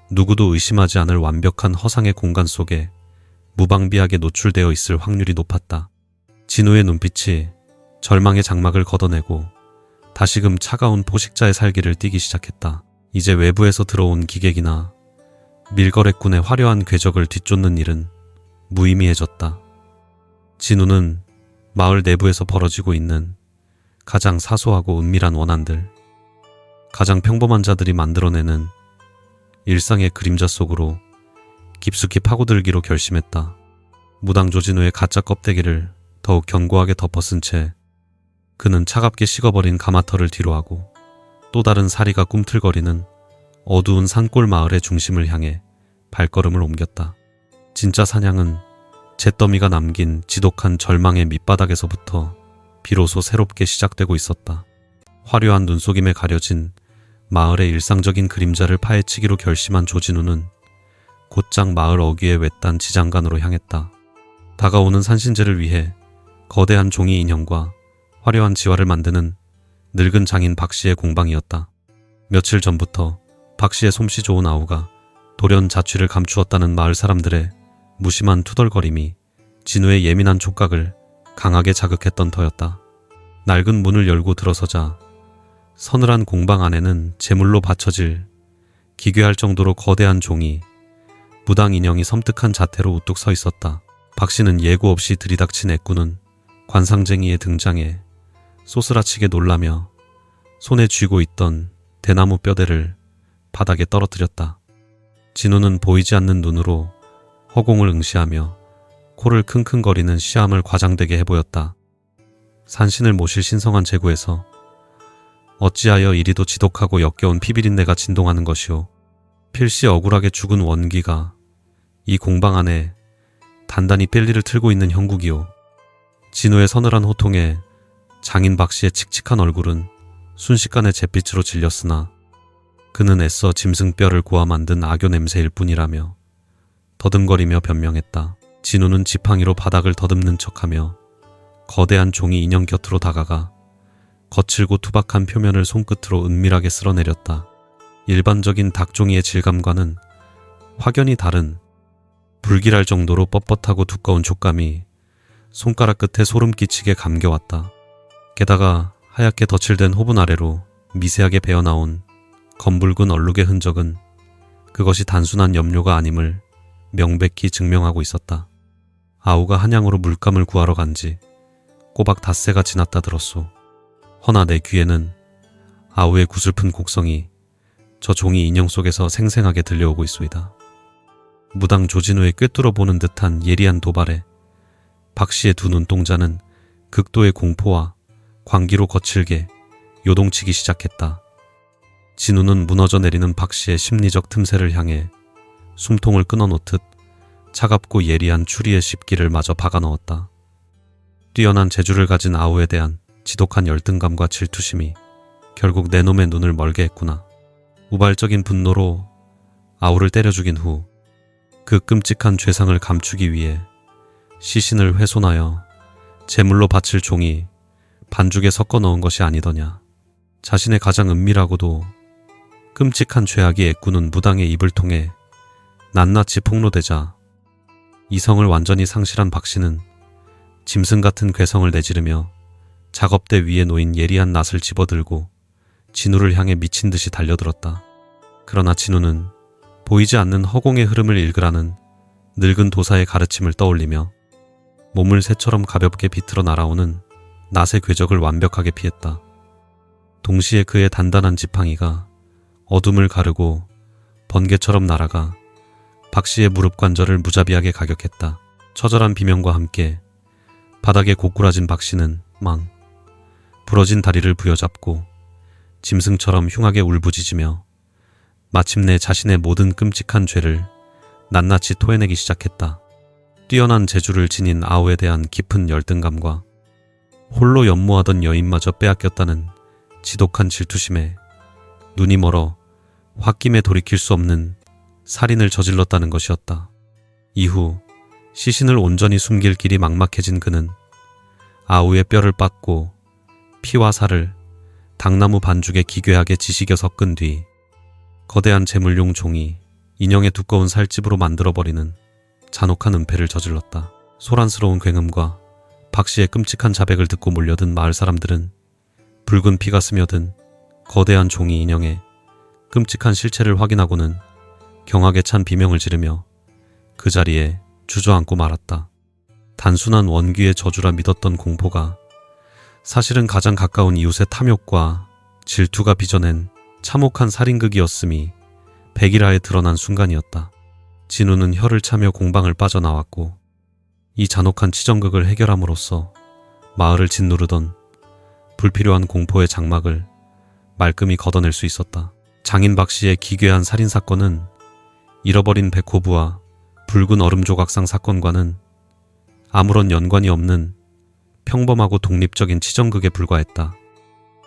누구도 의심하지 않을 완벽한 허상의 공간 속에 무방비하게 노출되어 있을 확률이 높았다. 진우의 눈빛이 절망의 장막을 걷어내고 다시금 차가운 포식자의 살기를 띠기 시작했다. 이제 외부에서 들어온 기객이나 밀거래꾼의 화려한 궤적을 뒤쫓는 일은 무의미해졌다. 진우는 마을 내부에서 벌어지고 있는 가장 사소하고 은밀한 원한들, 가장 평범한 자들이 만들어내는 일상의 그림자 속으로 깊숙이 파고들기로 결심했다. 무당조진우의 가짜 껍데기를 더욱 견고하게 덮어쓴 채 그는 차갑게 식어버린 가마털을 뒤로하고 또 다른 사리가 꿈틀거리는 어두운 산골 마을의 중심을 향해 발걸음을 옮겼다. 진짜 사냥은 잿더미가 남긴 지독한 절망의 밑바닥에서부터 비로소 새롭게 시작되고 있었다. 화려한 눈속임에 가려진 마을의 일상적인 그림자를 파헤치기로 결심한 조진우는 곧장 마을 어귀의 외딴 지장간으로 향했다. 다가오는 산신제를 위해 거대한 종이 인형과 화려한 지화를 만드는 늙은 장인 박씨의 공방이었다. 며칠 전부터 박씨의 솜씨 좋은 아우가 돌연 자취를 감추었다는 마을 사람들의 무심한 투덜거림이 진우의 예민한 촉각을 강하게 자극했던 터였다. 낡은 문을 열고 들어서자 서늘한 공방 안에는 제물로 바쳐질 기괴할 정도로 거대한 종이 무당 인형이 섬뜩한 자태로 우뚝 서 있었다. 박씨는 예고 없이 들이닥친 애꾸는 관상쟁이의 등장에 쏘스라치게 놀라며 손에 쥐고 있던 대나무 뼈대를 바닥에 떨어뜨렸다. 진우는 보이지 않는 눈으로 허공을 응시하며 코를 킁킁거리는 시암을 과장되게 해보였다. 산신을 모실 신성한 제구에서 어찌하여 이리도 지독하고 역겨운 피비린내가 진동하는 것이오. 필시 억울하게 죽은 원기가 이 공방 안에 단단히 뺄리를 틀고 있는 형국이오. 진우의 서늘한 호통에 장인 박씨의 칙칙한 얼굴은 순식간에 잿빛으로 질렸으나 그는 애써 짐승뼈를 고아 만든 악교 냄새일 뿐이라며 더듬거리며 변명했다. 진우는 지팡이로 바닥을 더듬는 척하며 거대한 종이 인형 곁으로 다가가 거칠고 투박한 표면을 손끝으로 은밀하게 쓸어내렸다. 일반적인 닭종이의 질감과는 확연히 다른 불길할 정도로 뻣뻣하고 두꺼운 촉감이 손가락 끝에 소름 끼치게 감겨왔다. 게다가 하얗게 덧칠된 호분 아래로 미세하게 배어나온 검붉은 얼룩의 흔적은 그것이 단순한 염료가 아님을 명백히 증명하고 있었다. 아우가 한양으로 물감을 구하러 간지 꼬박 닷새가 지났다 들었소. 허나 내 귀에는 아우의 구슬픈 곡성이 저 종이 인형 속에서 생생하게 들려오고 있소이다. 무당 조진우의 꿰뚫어 보는 듯한 예리한 도발에 박씨의 두 눈동자는 극도의 공포와 광기로 거칠게 요동치기 시작했다. 진우는 무너져 내리는 박씨의 심리적 틈새를 향해 숨통을 끊어놓듯 차갑고 예리한 추리의 십기를 마저 박아 넣었다. 뛰어난 재주를 가진 아우에 대한 지독한 열등감과 질투심이 결국 내 놈의 눈을 멀게 했구나. 우발적인 분노로 아우를 때려 죽인 후 그 끔찍한 죄상을 감추기 위해 시신을 훼손하여 제물로 바칠 종이 반죽에 섞어 넣은 것이 아니더냐. 자신의 가장 은밀하고도 끔찍한 죄악이 애꾸는 무당의 입을 통해 낱낱이 폭로되자 이성을 완전히 상실한 박씨는 짐승 같은 괴성을 내지르며 작업대 위에 놓인 예리한 낫을 집어들고 진우를 향해 미친 듯이 달려들었다. 그러나 진우는 보이지 않는 허공의 흐름을 읽으라는 늙은 도사의 가르침을 떠올리며 몸을 새처럼 가볍게 비틀어 날아오는 낫의 궤적을 완벽하게 피했다. 동시에 그의 단단한 지팡이가 어둠을 가르고 번개처럼 날아가 박 씨의 무릎 관절을 무자비하게 가격했다. 처절한 비명과 함께 바닥에 고꾸라진 박 씨는 부러진 다리를 부여잡고 짐승처럼 흉하게 울부짖으며 마침내 자신의 모든 끔찍한 죄를 낱낱이 토해내기 시작했다. 뛰어난 재주를 지닌 아우에 대한 깊은 열등감과 홀로 연모하던 여인마저 빼앗겼다는 지독한 질투심에 눈이 멀어 홧김에 돌이킬 수 없는 살인을 저질렀다는 것이었다. 이후 시신을 온전히 숨길 길이 막막해진 그는 아우의 뼈를 빻고 피와 살을 당나무 반죽에 기괴하게 지식여 섞은 뒤 거대한 제물용 종이 인형의 두꺼운 살집으로 만들어버리는 잔혹한 은폐를 저질렀다. 소란스러운 굉음과 박 씨의 끔찍한 자백을 듣고 몰려든 마을 사람들은 붉은 피가 스며든 거대한 종이 인형의 끔찍한 실체를 확인하고는 경악에 찬 비명을 지르며 그 자리에 주저앉고 말았다. 단순한 원귀의 저주라 믿었던 공포가 사실은 가장 가까운 이웃의 탐욕과 질투가 빚어낸 참혹한 살인극이었음이 백일하에 드러난 순간이었다. 진우는 혀를 차며 공방을 빠져나왔고 이 잔혹한 치정극을 해결함으로써 마을을 짓누르던 불필요한 공포의 장막을 말끔히 걷어낼 수 있었다. 장인 박 씨의 기괴한 살인사건은 잃어버린 백호부와 붉은 얼음 조각상 사건과는 아무런 연관이 없는 평범하고 독립적인 치정극에 불과했다.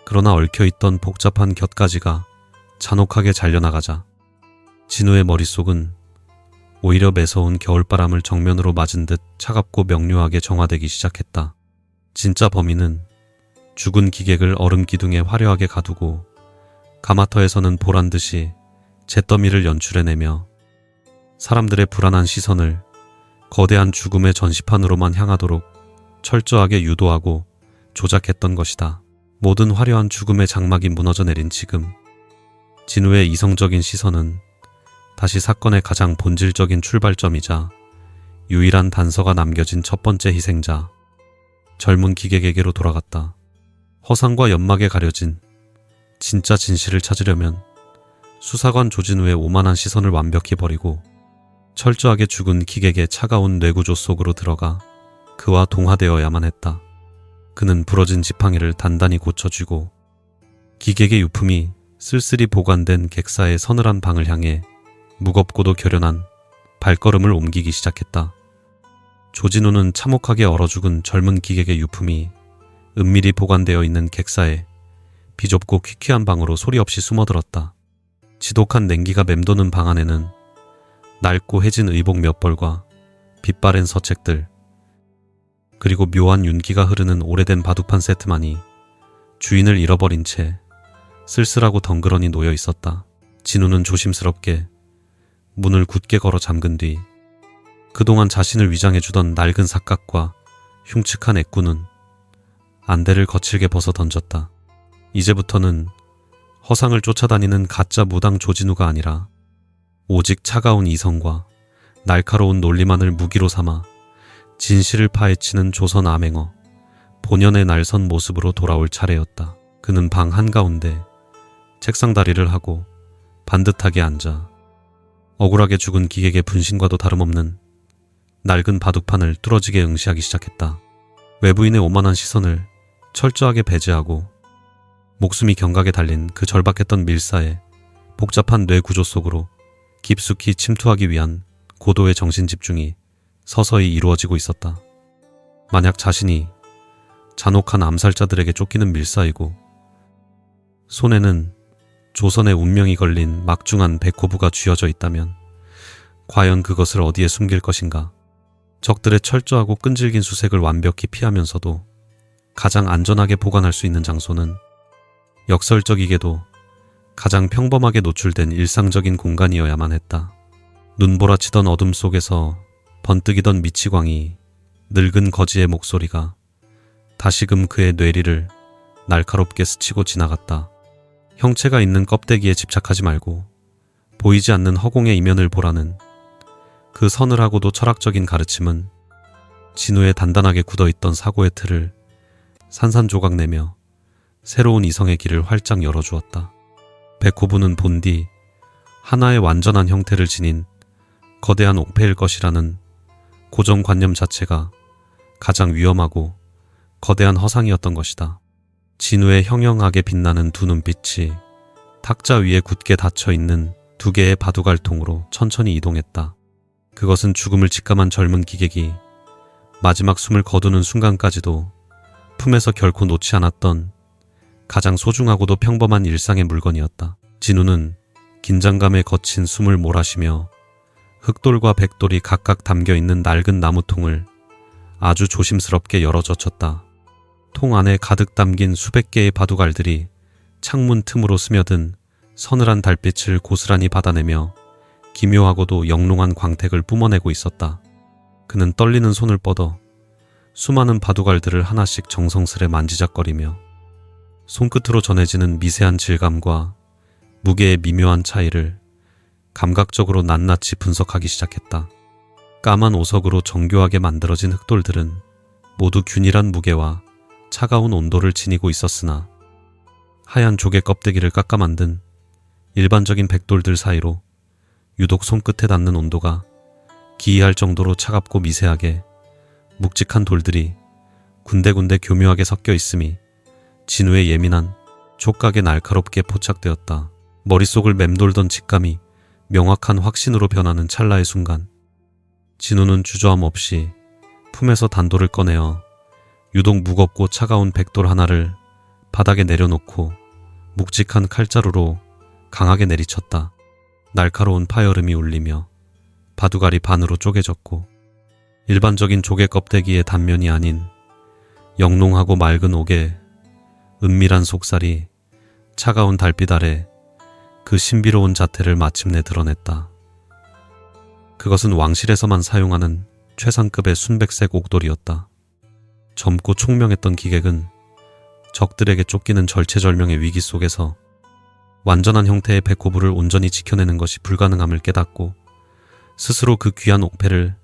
그러나 얽혀있던 복잡한 곁가지가 잔혹하게 잘려나가자 진우의 머릿속은 오히려 매서운 겨울바람을 정면으로 맞은 듯 차갑고 명료하게 정화되기 시작했다. 진짜 범인은 죽은 기객을 얼음 기둥에 화려하게 가두고 가마터에서는 보란듯이 잿더미를 연출해내며 사람들의 불안한 시선을 거대한 죽음의 전시판으로만 향하도록 철저하게 유도하고 조작했던 것이다. 모든 화려한 죽음의 장막이 무너져 내린 지금 진우의 이성적인 시선은 다시 사건의 가장 본질적인 출발점이자 유일한 단서가 남겨진 첫 번째 희생자, 젊은 기객에게로 돌아갔다. 허상과 연막에 가려진 진짜 진실을 찾으려면 수사관 조진우의 오만한 시선을 완벽히 버리고 철저하게 죽은 기객의 차가운 뇌구조 속으로 들어가 그와 동화되어야만 했다. 그는 부러진 지팡이를 단단히 고쳐쥐고 기객의 유품이 쓸쓸히 보관된 객사의 서늘한 방을 향해 무겁고도 결연한 발걸음을 옮기기 시작했다. 조진우는 참혹하게 얼어 죽은 젊은 기객의 유품이 은밀히 보관되어 있는 객사의 비좁고 퀴퀴한 방으로 소리 없이 숨어들었다. 지독한 냉기가 맴도는 방 안에는 낡고 해진 의복 몇 벌과 빛바랜 서책들, 그리고 묘한 윤기가 흐르는 오래된 바둑판 세트만이 주인을 잃어버린 채 쓸쓸하고 덩그러니 놓여 있었다. 진우는 조심스럽게 문을 굳게 걸어 잠근 뒤 그동안 자신을 위장해주던 낡은 삿갓과 흉측한 애꾸는 안대를 거칠게 벗어 던졌다. 이제부터는 허상을 쫓아다니는 가짜 무당 조진우가 아니라 오직 차가운 이성과 날카로운 논리만을 무기로 삼아 진실을 파헤치는 조선 암행어 본연의 날선 모습으로 돌아올 차례였다. 그는 방 한가운데 책상 다리를 하고 반듯하게 앉아 억울하게 죽은 기객의 분신과도 다름없는 낡은 바둑판을 뚫어지게 응시하기 시작했다. 외부인의 오만한 시선을 철저하게 배제하고 목숨이 경각에 달린 그 절박했던 밀사의 복잡한 뇌 구조 속으로 깊숙이 침투하기 위한 고도의 정신 집중이 서서히 이루어지고 있었다. 만약 자신이 잔혹한 암살자들에게 쫓기는 밀사이고 손에는 조선의 운명이 걸린 막중한 백호부가 쥐어져 있다면 과연 그것을 어디에 숨길 것인가? 적들의 철저하고 끈질긴 수색을 완벽히 피하면서도 가장 안전하게 보관할 수 있는 장소는 역설적이게도 가장 평범하게 노출된 일상적인 공간이어야만 했다. 눈보라치던 어둠 속에서 번뜩이던 미치광이 늙은 거지의 목소리가 다시금 그의 뇌리를 날카롭게 스치고 지나갔다. 형체가 있는 껍데기에 집착하지 말고 보이지 않는 허공의 이면을 보라는 그 서늘하고도 철학적인 가르침은 진우의 단단하게 굳어있던 사고의 틀을 산산조각 내며 새로운 이성의 길을 활짝 열어주었다. 백호부는 본디 하나의 완전한 형태를 지닌 거대한 옥패일 것이라는 고정관념 자체가 가장 위험하고 거대한 허상이었던 것이다. 진우의 형형하게 빛나는 두 눈빛이 탁자 위에 굳게 닫혀있는 두 개의 바둑알통으로 천천히 이동했다. 그것은 죽음을 직감한 젊은 기객이 마지막 숨을 거두는 순간까지도 품에서 결코 놓지 않았던 가장 소중하고도 평범한 일상의 물건이었다. 진우는 긴장감에 거친 숨을 몰아쉬며 흑돌과 백돌이 각각 담겨있는 낡은 나무통을 아주 조심스럽게 열어젖혔다. 통 안에 가득 담긴 수백 개의 바둑알들이 창문 틈으로 스며든 서늘한 달빛을 고스란히 받아내며 기묘하고도 영롱한 광택을 뿜어내고 있었다. 그는 떨리는 손을 뻗어 수많은 바둑알들을 하나씩 정성스레 만지작거리며 손끝으로 전해지는 미세한 질감과 무게의 미묘한 차이를 감각적으로 낱낱이 분석하기 시작했다. 까만 오석으로 정교하게 만들어진 흑돌들은 모두 균일한 무게와 차가운 온도를 지니고 있었으나 하얀 조개 껍데기를 깎아 만든 일반적인 백돌들 사이로 유독 손끝에 닿는 온도가 기이할 정도로 차갑고 미세하게 묵직한 돌들이 군데군데 교묘하게 섞여 있음이 진우의 예민한 촉각에 날카롭게 포착되었다. 머릿속을 맴돌던 직감이 명확한 확신으로 변하는 찰나의 순간 진우는 주저함 없이 품에서 단돌을 꺼내어 유독 무겁고 차가운 백돌 하나를 바닥에 내려놓고 묵직한 칼자루로 강하게 내리쳤다. 날카로운 파열음이 울리며 바둑알이 반으로 쪼개졌고 일반적인 조개 껍데기의 단면이 아닌 영롱하고 맑은 옥의 은밀한 속살이 차가운 달빛 아래 그 신비로운 자태를 마침내 드러냈다. 그것은 왕실에서만 사용하는 최상급의 순백색 옥돌이었다. 젊고 총명했던 기객은 적들에게 쫓기는 절체절명의 위기 속에서 완전한 형태의 백호부를 온전히 지켜내는 것이 불가능함을 깨닫고 스스로 그 귀한 옥패를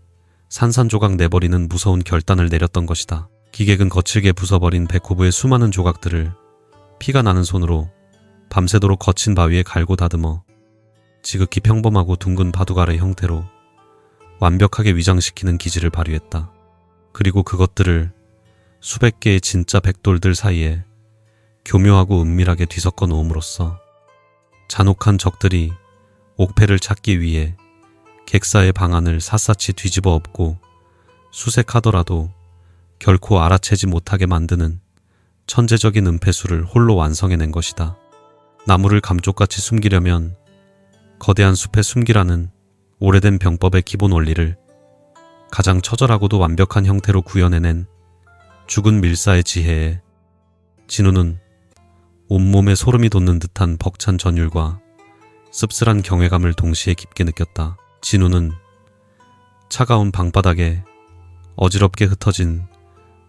산산조각 내버리는 무서운 결단을 내렸던 것이다. 기객은 거칠게 부숴버린 백호부의 수많은 조각들을 피가 나는 손으로 밤새도록 거친 바위에 갈고 다듬어 지극히 평범하고 둥근 바둑알의 형태로 완벽하게 위장시키는 기질을 발휘했다. 그리고 그것들을 수백 개의 진짜 백돌들 사이에 교묘하고 은밀하게 뒤섞어 놓음으로써 잔혹한 적들이 옥패를 찾기 위해 객사의 방안을 샅샅이 뒤집어 엎고 수색하더라도 결코 알아채지 못하게 만드는 천재적인 은폐술을 홀로 완성해낸 것이다. 나무를 감쪽같이 숨기려면 거대한 숲에 숨기라는 오래된 병법의 기본 원리를 가장 처절하고도 완벽한 형태로 구현해낸 죽은 밀사의 지혜에 진우는 온몸에 소름이 돋는 듯한 벅찬 전율과 씁쓸한 경외감을 동시에 깊게 느꼈다. 진우는 차가운 방바닥에 어지럽게 흩어진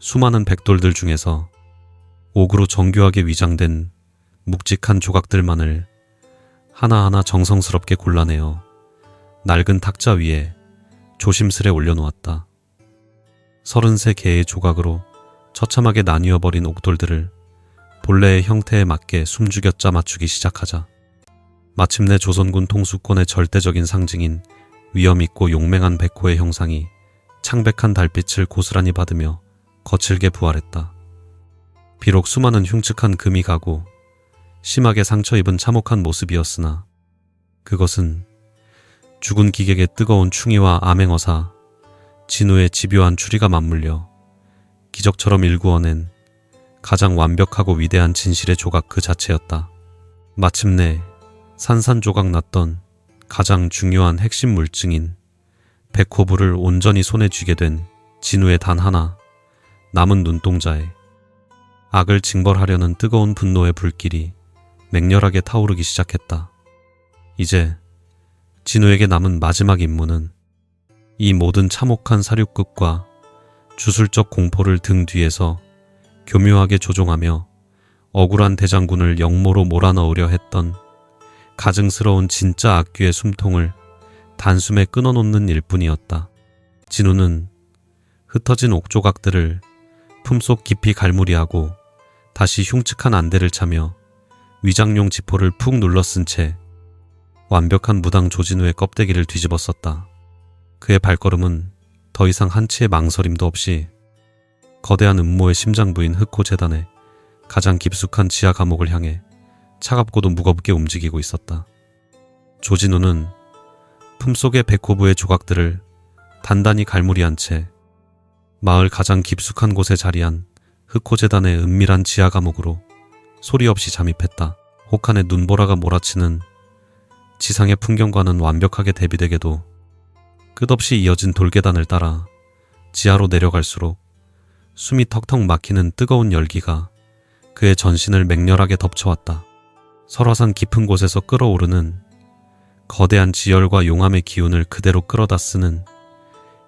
수많은 백돌들 중에서 옥으로 정교하게 위장된 묵직한 조각들만을 하나하나 정성스럽게 골라내어 낡은 탁자 위에 조심스레 올려놓았다. 33개의 조각으로 처참하게 나뉘어버린 옥돌들을 본래의 형태에 맞게 숨죽여 맞추기 시작하자 마침내 조선군 통수권의 절대적인 상징인 위엄있고 용맹한 백호의 형상이 창백한 달빛을 고스란히 받으며 거칠게 부활했다. 비록 수많은 흉측한 금이 가고 심하게 상처 입은 참혹한 모습이었으나 그것은 죽은 기객의 뜨거운 충의와 암행어사, 진우의 집요한 추리가 맞물려 기적처럼 일구어낸 가장 완벽하고 위대한 진실의 조각 그 자체였다. 마침내 산산조각 났던 가장 중요한 핵심 물증인 백호부를 온전히 손에 쥐게 된 진우의 단 하나 남은 눈동자에 악을 징벌하려는 뜨거운 분노의 불길이 맹렬하게 타오르기 시작했다. 이제 진우에게 남은 마지막 임무는 이 모든 참혹한 사륙극과 주술적 공포를 등 뒤에서 교묘하게 조종하며 억울한 대장군을 역모로 몰아넣으려 했던 가증스러운 진짜 악귀의 숨통을 단숨에 끊어놓는 일뿐이었다. 진우는 흩어진 옥조각들을 품속 깊이 갈무리하고 다시 흉측한 안대를 차며 위장용 지포를 푹 눌러 쓴 채 완벽한 무당 조진우의 껍데기를 뒤집어 썼다. 그의 발걸음은 더 이상 한치의 망설임도 없이 거대한 음모의 심장부인 흑호 재단의 가장 깊숙한 지하 감옥을 향해 차갑고도 무겁게 움직이고 있었다. 조진우는 품속의 백호부의 조각들을 단단히 갈무리한 채 마을 가장 깊숙한 곳에 자리한 흑호 재단의 은밀한 지하 감옥으로 소리 없이 잠입했다. 혹한의 눈보라가 몰아치는 지상의 풍경과는 완벽하게 대비되게도 끝없이 이어진 돌계단을 따라 지하로 내려갈수록 숨이 턱턱 막히는 뜨거운 열기가 그의 전신을 맹렬하게 덮쳐왔다. 설화산 깊은 곳에서 끓어오르는 거대한 지열과 용암의 기운을 그대로 끌어다 쓰는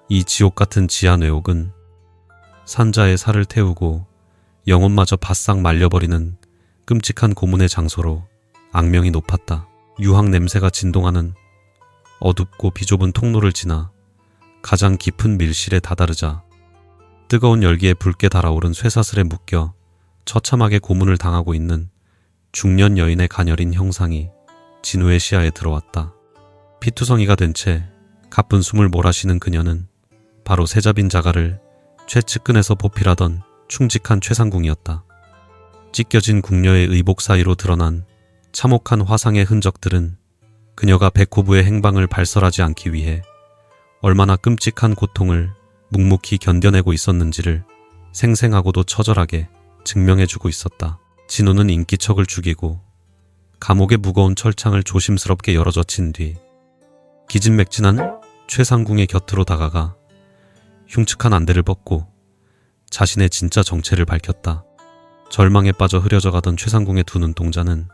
이 지옥 같은 지하 뇌옥은 산자의 살을 태우고 영혼마저 바싹 말려버리는 끔찍한 고문의 장소로 악명이 높았다. 유황 냄새가 진동하는 어둡고 비좁은 통로를 지나 가장 깊은 밀실에 다다르자 뜨거운 열기에 붉게 달아오른 쇠사슬에 묶여 처참하게 고문을 당하고 있는 중년 여인의 가녀린 형상이 진우의 시야에 들어왔다. 피투성이가 된 채 가쁜 숨을 몰아쉬는 그녀는 바로 세자빈 자가를 최측근에서 보필하던 충직한 최상궁이었다. 찢겨진 궁녀의 의복 사이로 드러난 참혹한 화상의 흔적들은 그녀가 백호부의 행방을 발설하지 않기 위해 얼마나 끔찍한 고통을 묵묵히 견뎌내고 있었는지를 생생하고도 처절하게 증명해주고 있었다. 진우는 인기척을 죽이고 감옥의 무거운 철창을 조심스럽게 열어젖힌 뒤 기진맥진한 최상궁의 곁으로 다가가 흉측한 안대를 벗고 자신의 진짜 정체를 밝혔다. 절망에 빠져 흐려져가던 최상궁의 두 눈동자는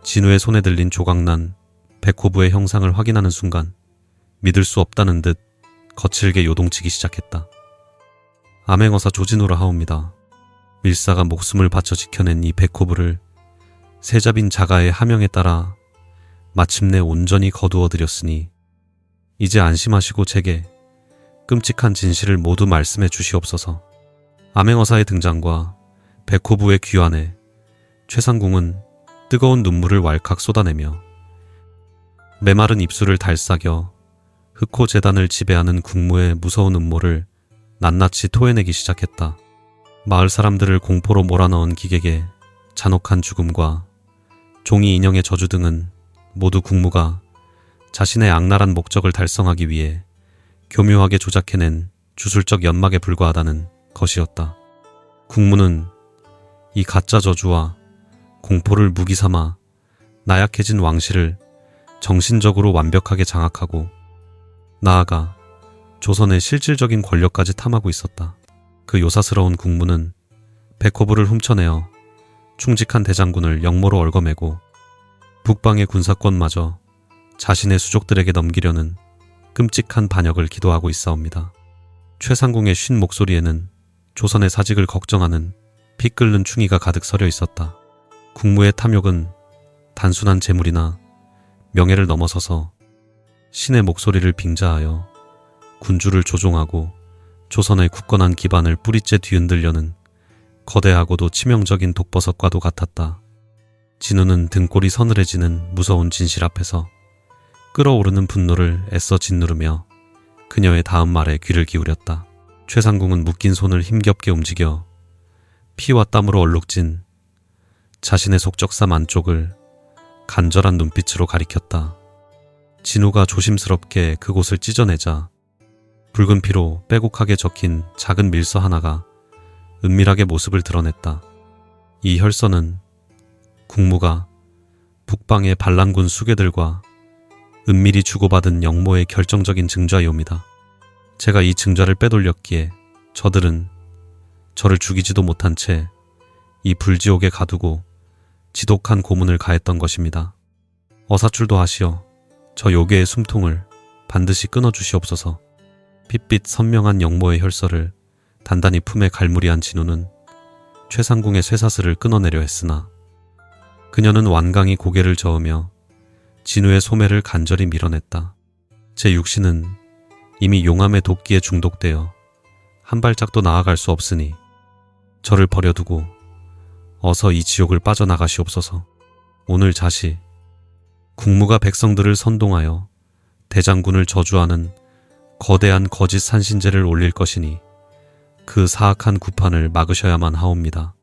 진우의 손에 들린 조각난 백호부의 형상을 확인하는 순간 믿을 수 없다는 듯 거칠게 요동치기 시작했다. 암행어사 조진우라 하옵니다. 밀사가 목숨을 바쳐 지켜낸 이 백호부를 세자빈 자가의 하명에 따라 마침내 온전히 거두어드렸으니 이제 안심하시고 제게 끔찍한 진실을 모두 말씀해 주시옵소서. 암행어사의 등장과 백호부의 귀환에 최상궁은 뜨거운 눈물을 왈칵 쏟아내며 메마른 입술을 달싹여 흑호 재단을 지배하는 국무의 무서운 음모를 낱낱이 토해내기 시작했다. 마을 사람들을 공포로 몰아넣은 기객의 잔혹한 죽음과 종이 인형의 저주 등은 모두 국무가 자신의 악랄한 목적을 달성하기 위해 교묘하게 조작해낸 주술적 연막에 불과하다는 것이었다. 국무는 이 가짜 저주와 공포를 무기 삼아 나약해진 왕실을 정신적으로 완벽하게 장악하고 나아가 조선의 실질적인 권력까지 탐하고 있었다. 그 요사스러운 국무는 백호부를 훔쳐내어 충직한 대장군을 역모로 얽어매고 북방의 군사권마저 자신의 수족들에게 넘기려는 끔찍한 반역을 기도하고 있사옵니다. 최상궁의 쉰 목소리에는 조선의 사직을 걱정하는 피 끓는 충이가 가득 서려 있었다. 국무의 탐욕은 단순한 재물이나 명예를 넘어서서 신의 목소리를 빙자하여 군주를 조종하고 조선의 굳건한 기반을 뿌리째 뒤흔들려는 거대하고도 치명적인 독버섯과도 같았다. 진우는 등골이 서늘해지는 무서운 진실 앞에서 끓어오르는 분노를 애써 짓누르며 그녀의 다음 말에 귀를 기울였다. 최상궁은 묶인 손을 힘겹게 움직여 피와 땀으로 얼룩진 자신의 속적삼 안쪽을 간절한 눈빛으로 가리켰다. 진우가 조심스럽게 그곳을 찢어내자 붉은 피로 빼곡하게 적힌 작은 밀서 하나가 은밀하게 모습을 드러냈다. 이 혈서는 국무가 북방의 반란군 수괴들과 은밀히 주고받은 영모의 결정적인 증좌이옵니다. 제가 이 증좌를 빼돌렸기에 저들은 저를 죽이지도 못한 채 이 불지옥에 가두고 지독한 고문을 가했던 것입니다. 어사출도 하시어 저 요괴의 숨통을 반드시 끊어주시옵소서. 핏빛 선명한 영모의 혈서를 단단히 품에 갈무리한 진우는 최상궁의 쇠사슬을 끊어내려 했으나 그녀는 완강히 고개를 저으며 진우의 소매를 간절히 밀어냈다. 제 육신은 이미 용암의 도끼에 중독되어 한 발짝도 나아갈 수 없으니 저를 버려두고 어서 이 지옥을 빠져나가시옵소서. 오늘 자시 국무가 백성들을 선동하여 대장군을 저주하는 거대한 거짓 산신제를 올릴 것이니 그 사악한 구판을 막으셔야만 하옵니다.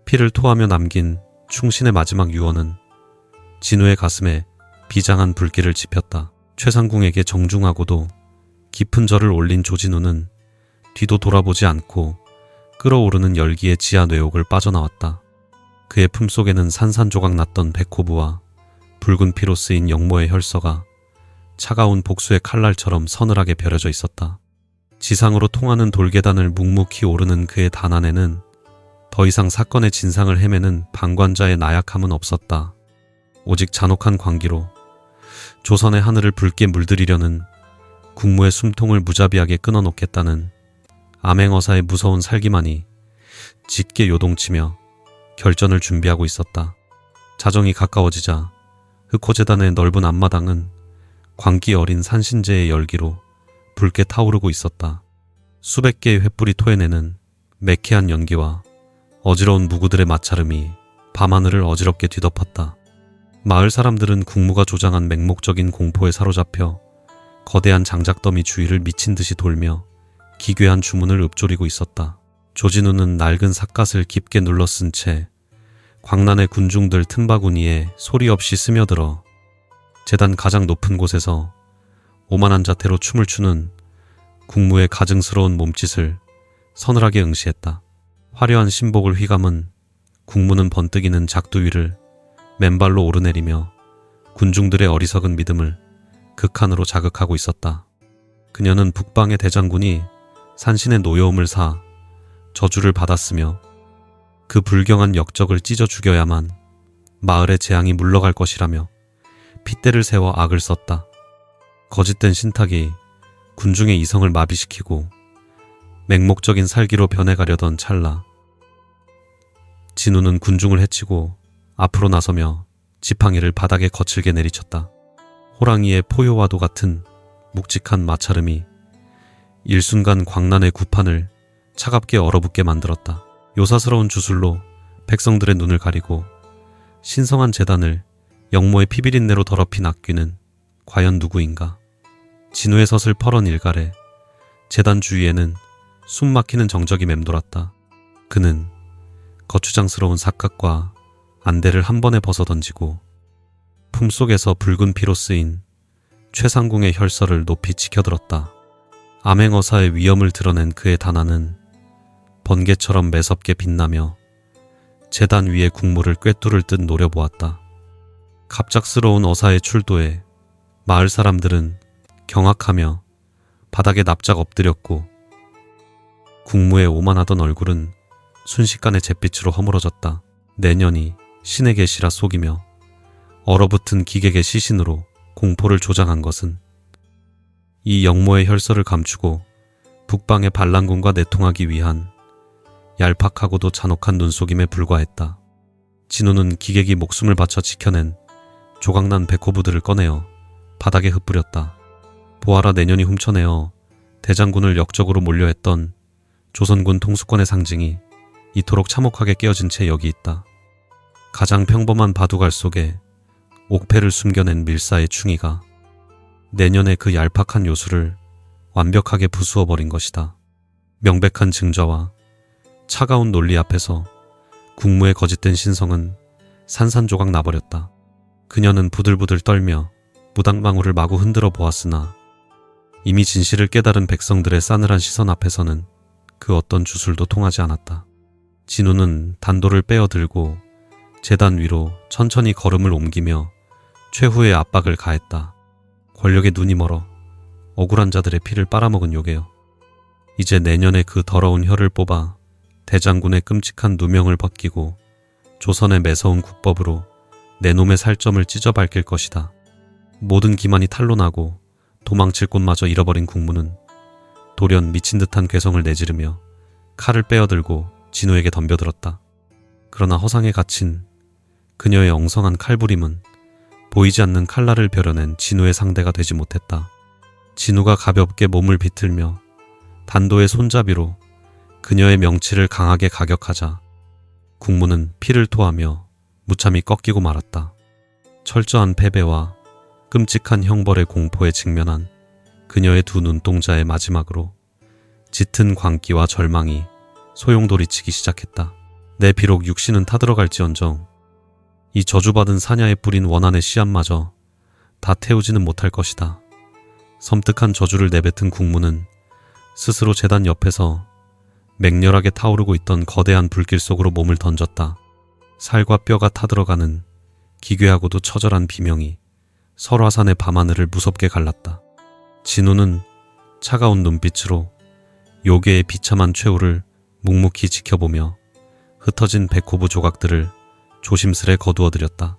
피를 토하며 남긴 충신의 마지막 유언은 진우의 가슴에 비장한 불길을 지폈다. 최상궁에게 정중하고도 깊은 절을 올린 조진우는 뒤도 돌아보지 않고 끓어오르는 열기의 지하 뇌옥을 빠져나왔다. 그의 품속에는 산산조각 났던 백호부와 붉은 피로 쓰인 영모의 혈서가 차가운 복수의 칼날처럼 서늘하게 벼려져 있었다. 지상으로 통하는 돌계단을 묵묵히 오르는 그의 단안에는 더 이상 사건의 진상을 헤매는 방관자의 나약함은 없었다. 오직 잔혹한 광기로 조선의 하늘을 붉게 물들이려는 국무의 숨통을 무자비하게 끊어놓겠다는 암행어사의 무서운 살기만이 짙게 요동치며 결전을 준비하고 있었다. 자정이 가까워지자 흑호재단의 넓은 앞마당은 광기 어린 산신제의 열기로 붉게 타오르고 있었다. 수백 개의 횃불이 토해내는 매캐한 연기와 어지러운 무구들의 마찰음이 밤하늘을 어지럽게 뒤덮었다. 마을 사람들은 국무가 조장한 맹목적인 공포에 사로잡혀 거대한 장작더미 주위를 미친 듯이 돌며 기괴한 주문을 읊조리고 있었다. 조진우는 낡은 삿갓을 깊게 눌러쓴 채 광란의 군중들 틈바구니에 소리 없이 스며들어 재단 가장 높은 곳에서 오만한 자태로 춤을 추는 국무의 가증스러운 몸짓을 서늘하게 응시했다. 화려한 신복을 휘감은 국무는 번뜩이는 작두 위를 맨발로 오르내리며 군중들의 어리석은 믿음을 극한으로 자극하고 있었다. 그녀는 북방의 대장군이 산신의 노여움을 사 저주를 받았으며 그 불경한 역적을 찢어 죽여야만 마을의 재앙이 물러갈 것이라며 핏대를 세워 악을 썼다. 거짓된 신탁이 군중의 이성을 마비시키고 맹목적인 살기로 변해가려던 찰나 진우는 군중을 해치고 앞으로 나서며 지팡이를 바닥에 거칠게 내리쳤다. 호랑이의 포효와도 같은 묵직한 마찰음이 일순간 광란의 구판을 차갑게 얼어붙게 만들었다. 요사스러운 주술로 백성들의 눈을 가리고 신성한 재단을 영모의 피비린내로 더럽힌 악귀는 과연 누구인가? 진우의 섯을 펄은 일갈에 재단 주위에는 숨막히는 정적이 맴돌았다. 그는 거추장스러운 삿갓과 안대를 한 번에 벗어던지고 품속에서 붉은 피로 쓰인 최상궁의 혈서를 높이 치켜들었다. 암행어사의 위엄을 드러낸 그의 단안은 번개처럼 매섭게 빛나며 재단 위의 국무를 꿰뚫을 듯 노려보았다. 갑작스러운 어사의 출도에 마을 사람들은 경악하며 바닥에 납작 엎드렸고 국무의 오만하던 얼굴은 순식간에 잿빛으로 허물어졌다. 내년이 신의 계시라 속이며 얼어붙은 기객의 시신으로 공포를 조장한 것은 이 영모의 혈서를 감추고 북방의 반란군과 내통하기 위한 얄팍하고도 잔혹한 눈속임에 불과했다. 진우는 기객이 목숨을 바쳐 지켜낸 조각난 백호부들을 꺼내어 바닥에 흩뿌렸다. 보아라, 내년이 훔쳐내어 대장군을 역적으로 몰려했던 조선군 통수권의 상징이 이토록 참혹하게 깨어진 채 여기 있다. 가장 평범한 바둑알 속에 옥패를 숨겨낸 밀사의 충이가 내년의 그 얄팍한 요술을 완벽하게 부수어버린 것이다. 명백한 증거와 차가운 논리 앞에서 국무의 거짓된 신성은 산산조각 나버렸다. 그녀는 부들부들 떨며 무당방울을 마구 흔들어 보았으나 이미 진실을 깨달은 백성들의 싸늘한 시선 앞에서는 그 어떤 주술도 통하지 않았다. 진우는 단도를 빼어들고 재단 위로 천천히 걸음을 옮기며 최후의 압박을 가했다. 권력의 눈이 멀어 억울한 자들의 피를 빨아먹은 요괴여. 이제 내년의 그 더러운 혀를 뽑아 대장군의 끔찍한 누명을 벗기고 조선의 매서운 국법으로 내 놈의 살점을 찢어 밝힐 것이다. 모든 기만이 탄로나고 도망칠 곳마저 잃어버린 국무는 돌연 미친 듯한 괴성을 내지르며 칼을 빼어들고 진우에게 덤벼들었다. 그러나 허상에 갇힌 그녀의 엉성한 칼부림은 보이지 않는 칼날을 벼려낸 진우의 상대가 되지 못했다. 진우가 가볍게 몸을 비틀며 단도의 손잡이로 그녀의 명치를 강하게 가격하자 국무는 피를 토하며 무참히 꺾이고 말았다. 철저한 패배와 끔찍한 형벌의 공포에 직면한 그녀의 두 눈동자의 마지막으로 짙은 광기와 절망이 소용돌이치기 시작했다. 내 비록 육신은 타들어갈지언정 이 저주받은 사냐에 뿌린 원한의 씨앗마저 다 태우지는 못할 것이다. 섬뜩한 저주를 내뱉은 국무는 스스로 제단 옆에서 맹렬하게 타오르고 있던 거대한 불길 속으로 몸을 던졌다. 살과 뼈가 타들어가는 기괴하고도 처절한 비명이 설화산의 밤하늘을 무섭게 갈랐다. 진우는 차가운 눈빛으로 요괴의 비참한 최후를 묵묵히 지켜보며 흩어진 백호부 조각들을 조심스레 거두어들였다.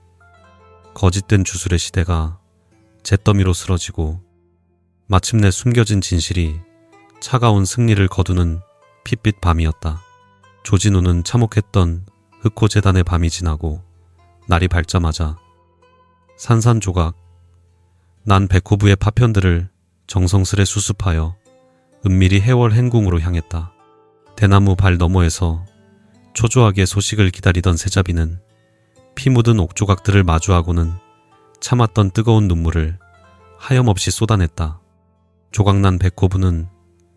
거짓된 주술의 시대가 잿더미로 쓰러지고 마침내 숨겨진 진실이 차가운 승리를 거두는 핏빛 밤이었다. 조진우는 참혹했던 흑호재단의 밤이 지나고 날이 밝자마자 산산조각 난 백호부의 파편들을 정성스레 수습하여 은밀히 해월 행궁으로 향했다. 대나무 발 너머에서 초조하게 소식을 기다리던 세자비는 피 묻은 옥조각들을 마주하고는 참았던 뜨거운 눈물을 하염없이 쏟아냈다. 조각난 백호부는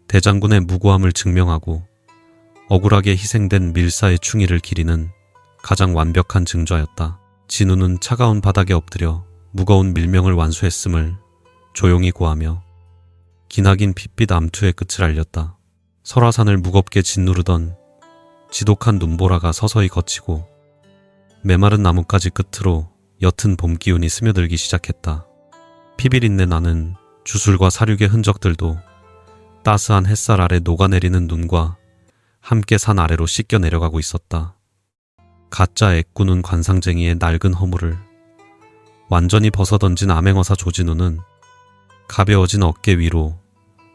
대장군의 무고함을 증명하고 억울하게 희생된 밀사의 충의를 기리는 가장 완벽한 증거였다. 진우는 차가운 바닥에 엎드려 무거운 밀명을 완수했음을 조용히 고하며 기나긴 핏빛 암투의 끝을 알렸다. 설화산을 무겁게 짓누르던 지독한 눈보라가 서서히 걷히고 메마른 나뭇가지 끝으로 옅은 봄 기운이 스며들기 시작했다. 피비린내 나는 주술과 사륙의 흔적들도 따스한 햇살 아래 녹아내리는 눈과 함께 산 아래로 씻겨 내려가고 있었다. 가짜 애꾸는 관상쟁이의 낡은 허물을 완전히 벗어던진 암행어사 조진우는 가벼워진 어깨 위로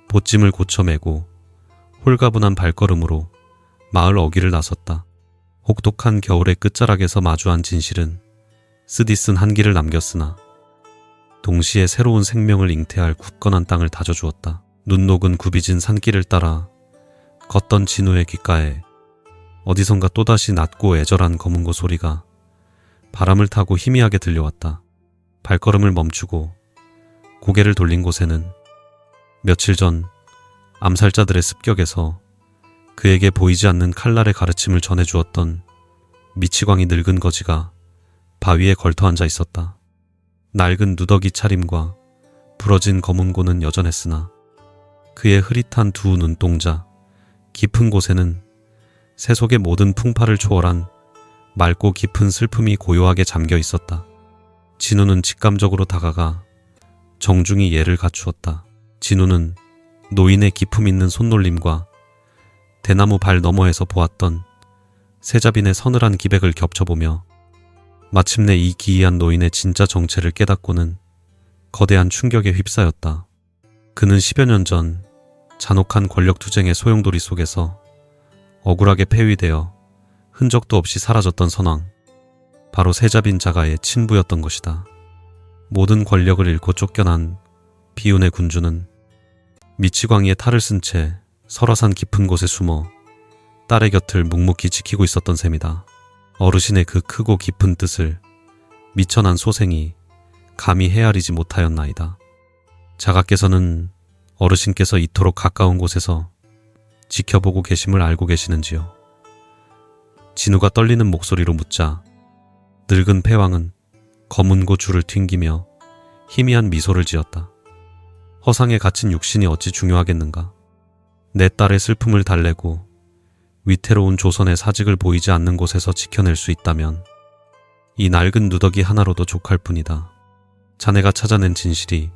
보찜을 고쳐매고 홀가분한 발걸음으로 마을 어귀를 나섰다. 혹독한 겨울의 끝자락에서 마주한 진실은 쓰디쓴 한기를 남겼으나 동시에 새로운 생명을 잉태할 굳건한 땅을 다져주었다. 눈 녹은 굽이진 산길을 따라 걷던 진우의 귓가에 어디선가 또다시 낮고 애절한 검은고 소리가 바람을 타고 희미하게 들려왔다. 발걸음을 멈추고 고개를 돌린 곳에는 며칠 전 암살자들의 습격에서 그에게 보이지 않는 칼날의 가르침을 전해주었던 미치광이 늙은 거지가 바위에 걸터 앉아 있었다. 낡은 누더기 차림과 부러진 검은고는 여전했으나 그의 흐릿한 두 눈동자, 깊은 곳에는 세속의 모든 풍파를 초월한 맑고 깊은 슬픔이 고요하게 잠겨 있었다. 진우는 직감적으로 다가가 정중히 예를 갖추었다. 진우는 노인의 기품 있는 손놀림과 대나무 발 너머에서 보았던 세자빈의 서늘한 기백을 겹쳐보며 마침내 이 기이한 노인의 진짜 정체를 깨닫고는 거대한 충격에 휩싸였다. 그는 10여 년 전 잔혹한 권력투쟁의 소용돌이 속에서 억울하게 폐위되어 흔적도 없이 사라졌던 선왕, 바로 세자빈 자가의 친부였던 것이다. 모든 권력을 잃고 쫓겨난 비운의 군주는 미치광이의 탈을 쓴 채 설화산 깊은 곳에 숨어 딸의 곁을 묵묵히 지키고 있었던 셈이다. 어르신의 그 크고 깊은 뜻을 미천한 소생이 감히 헤아리지 못하였나이다. 자가께서는 어르신께서 이토록 가까운 곳에서 지켜보고 계심을 알고 계시는지요? 진우가 떨리는 목소리로 묻자 늙은 패왕은 검은고 줄을 튕기며 희미한 미소를 지었다. 허상에 갇힌 육신이 어찌 중요하겠는가? 내 딸의 슬픔을 달래고 위태로운 조선의 사직을 보이지 않는 곳에서 지켜낼 수 있다면 이 낡은 누더기 하나로도 족할 뿐이다. 자네가 찾아낸 진실이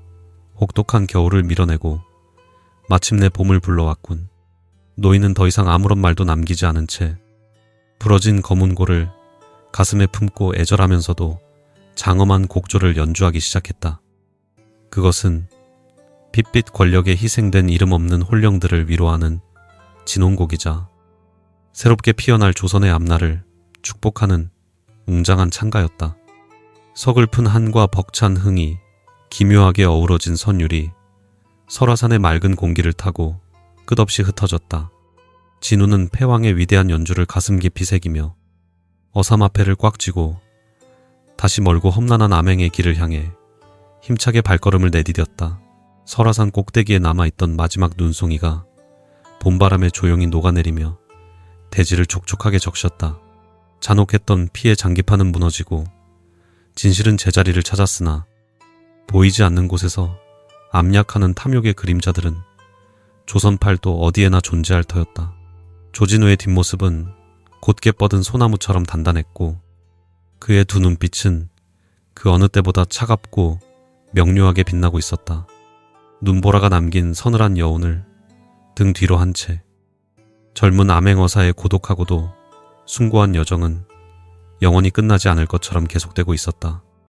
혹독한 겨울을 밀어내고 마침내 봄을 불러왔군. 노인은 더 이상 아무런 말도 남기지 않은 채 부러진 검은고를 가슴에 품고 애절하면서도 장엄한 곡조를 연주하기 시작했다. 그것은 빛빛 권력에 희생된 이름 없는 홀령들을 위로하는 진홍곡이자 새롭게 피어날 조선의 앞날을 축복하는 웅장한 찬가였다. 서글픈 한과 벅찬 흥이 기묘하게 어우러진 선율이 설화산의 맑은 공기를 타고 끝없이 흩어졌다. 진우는 패왕의 위대한 연주를 가슴 깊이 새기며 어사마패를 꽉 쥐고 다시 멀고 험난한 암행의 길을 향해 힘차게 발걸음을 내디뎠다. 설화산 꼭대기에 남아있던 마지막 눈송이가 봄바람에 조용히 녹아내리며 대지를 촉촉하게 적셨다. 잔혹했던 피의 장기판은 무너지고 진실은 제자리를 찾았으나 보이지 않는 곳에서 암약하는 탐욕의 그림자들은 조선팔도 어디에나 존재할 터였다. 조진우의 뒷모습은 곧게 뻗은 소나무처럼 단단했고 그의 두 눈빛은 그 어느 때보다 차갑고 명료하게 빛나고 있었다. 눈보라가 남긴 서늘한 여운을 등 뒤로 한 채 젊은 암행어사의 고독하고도 숭고한 여정은 영원히 끝나지 않을 것처럼 계속되고 있었다.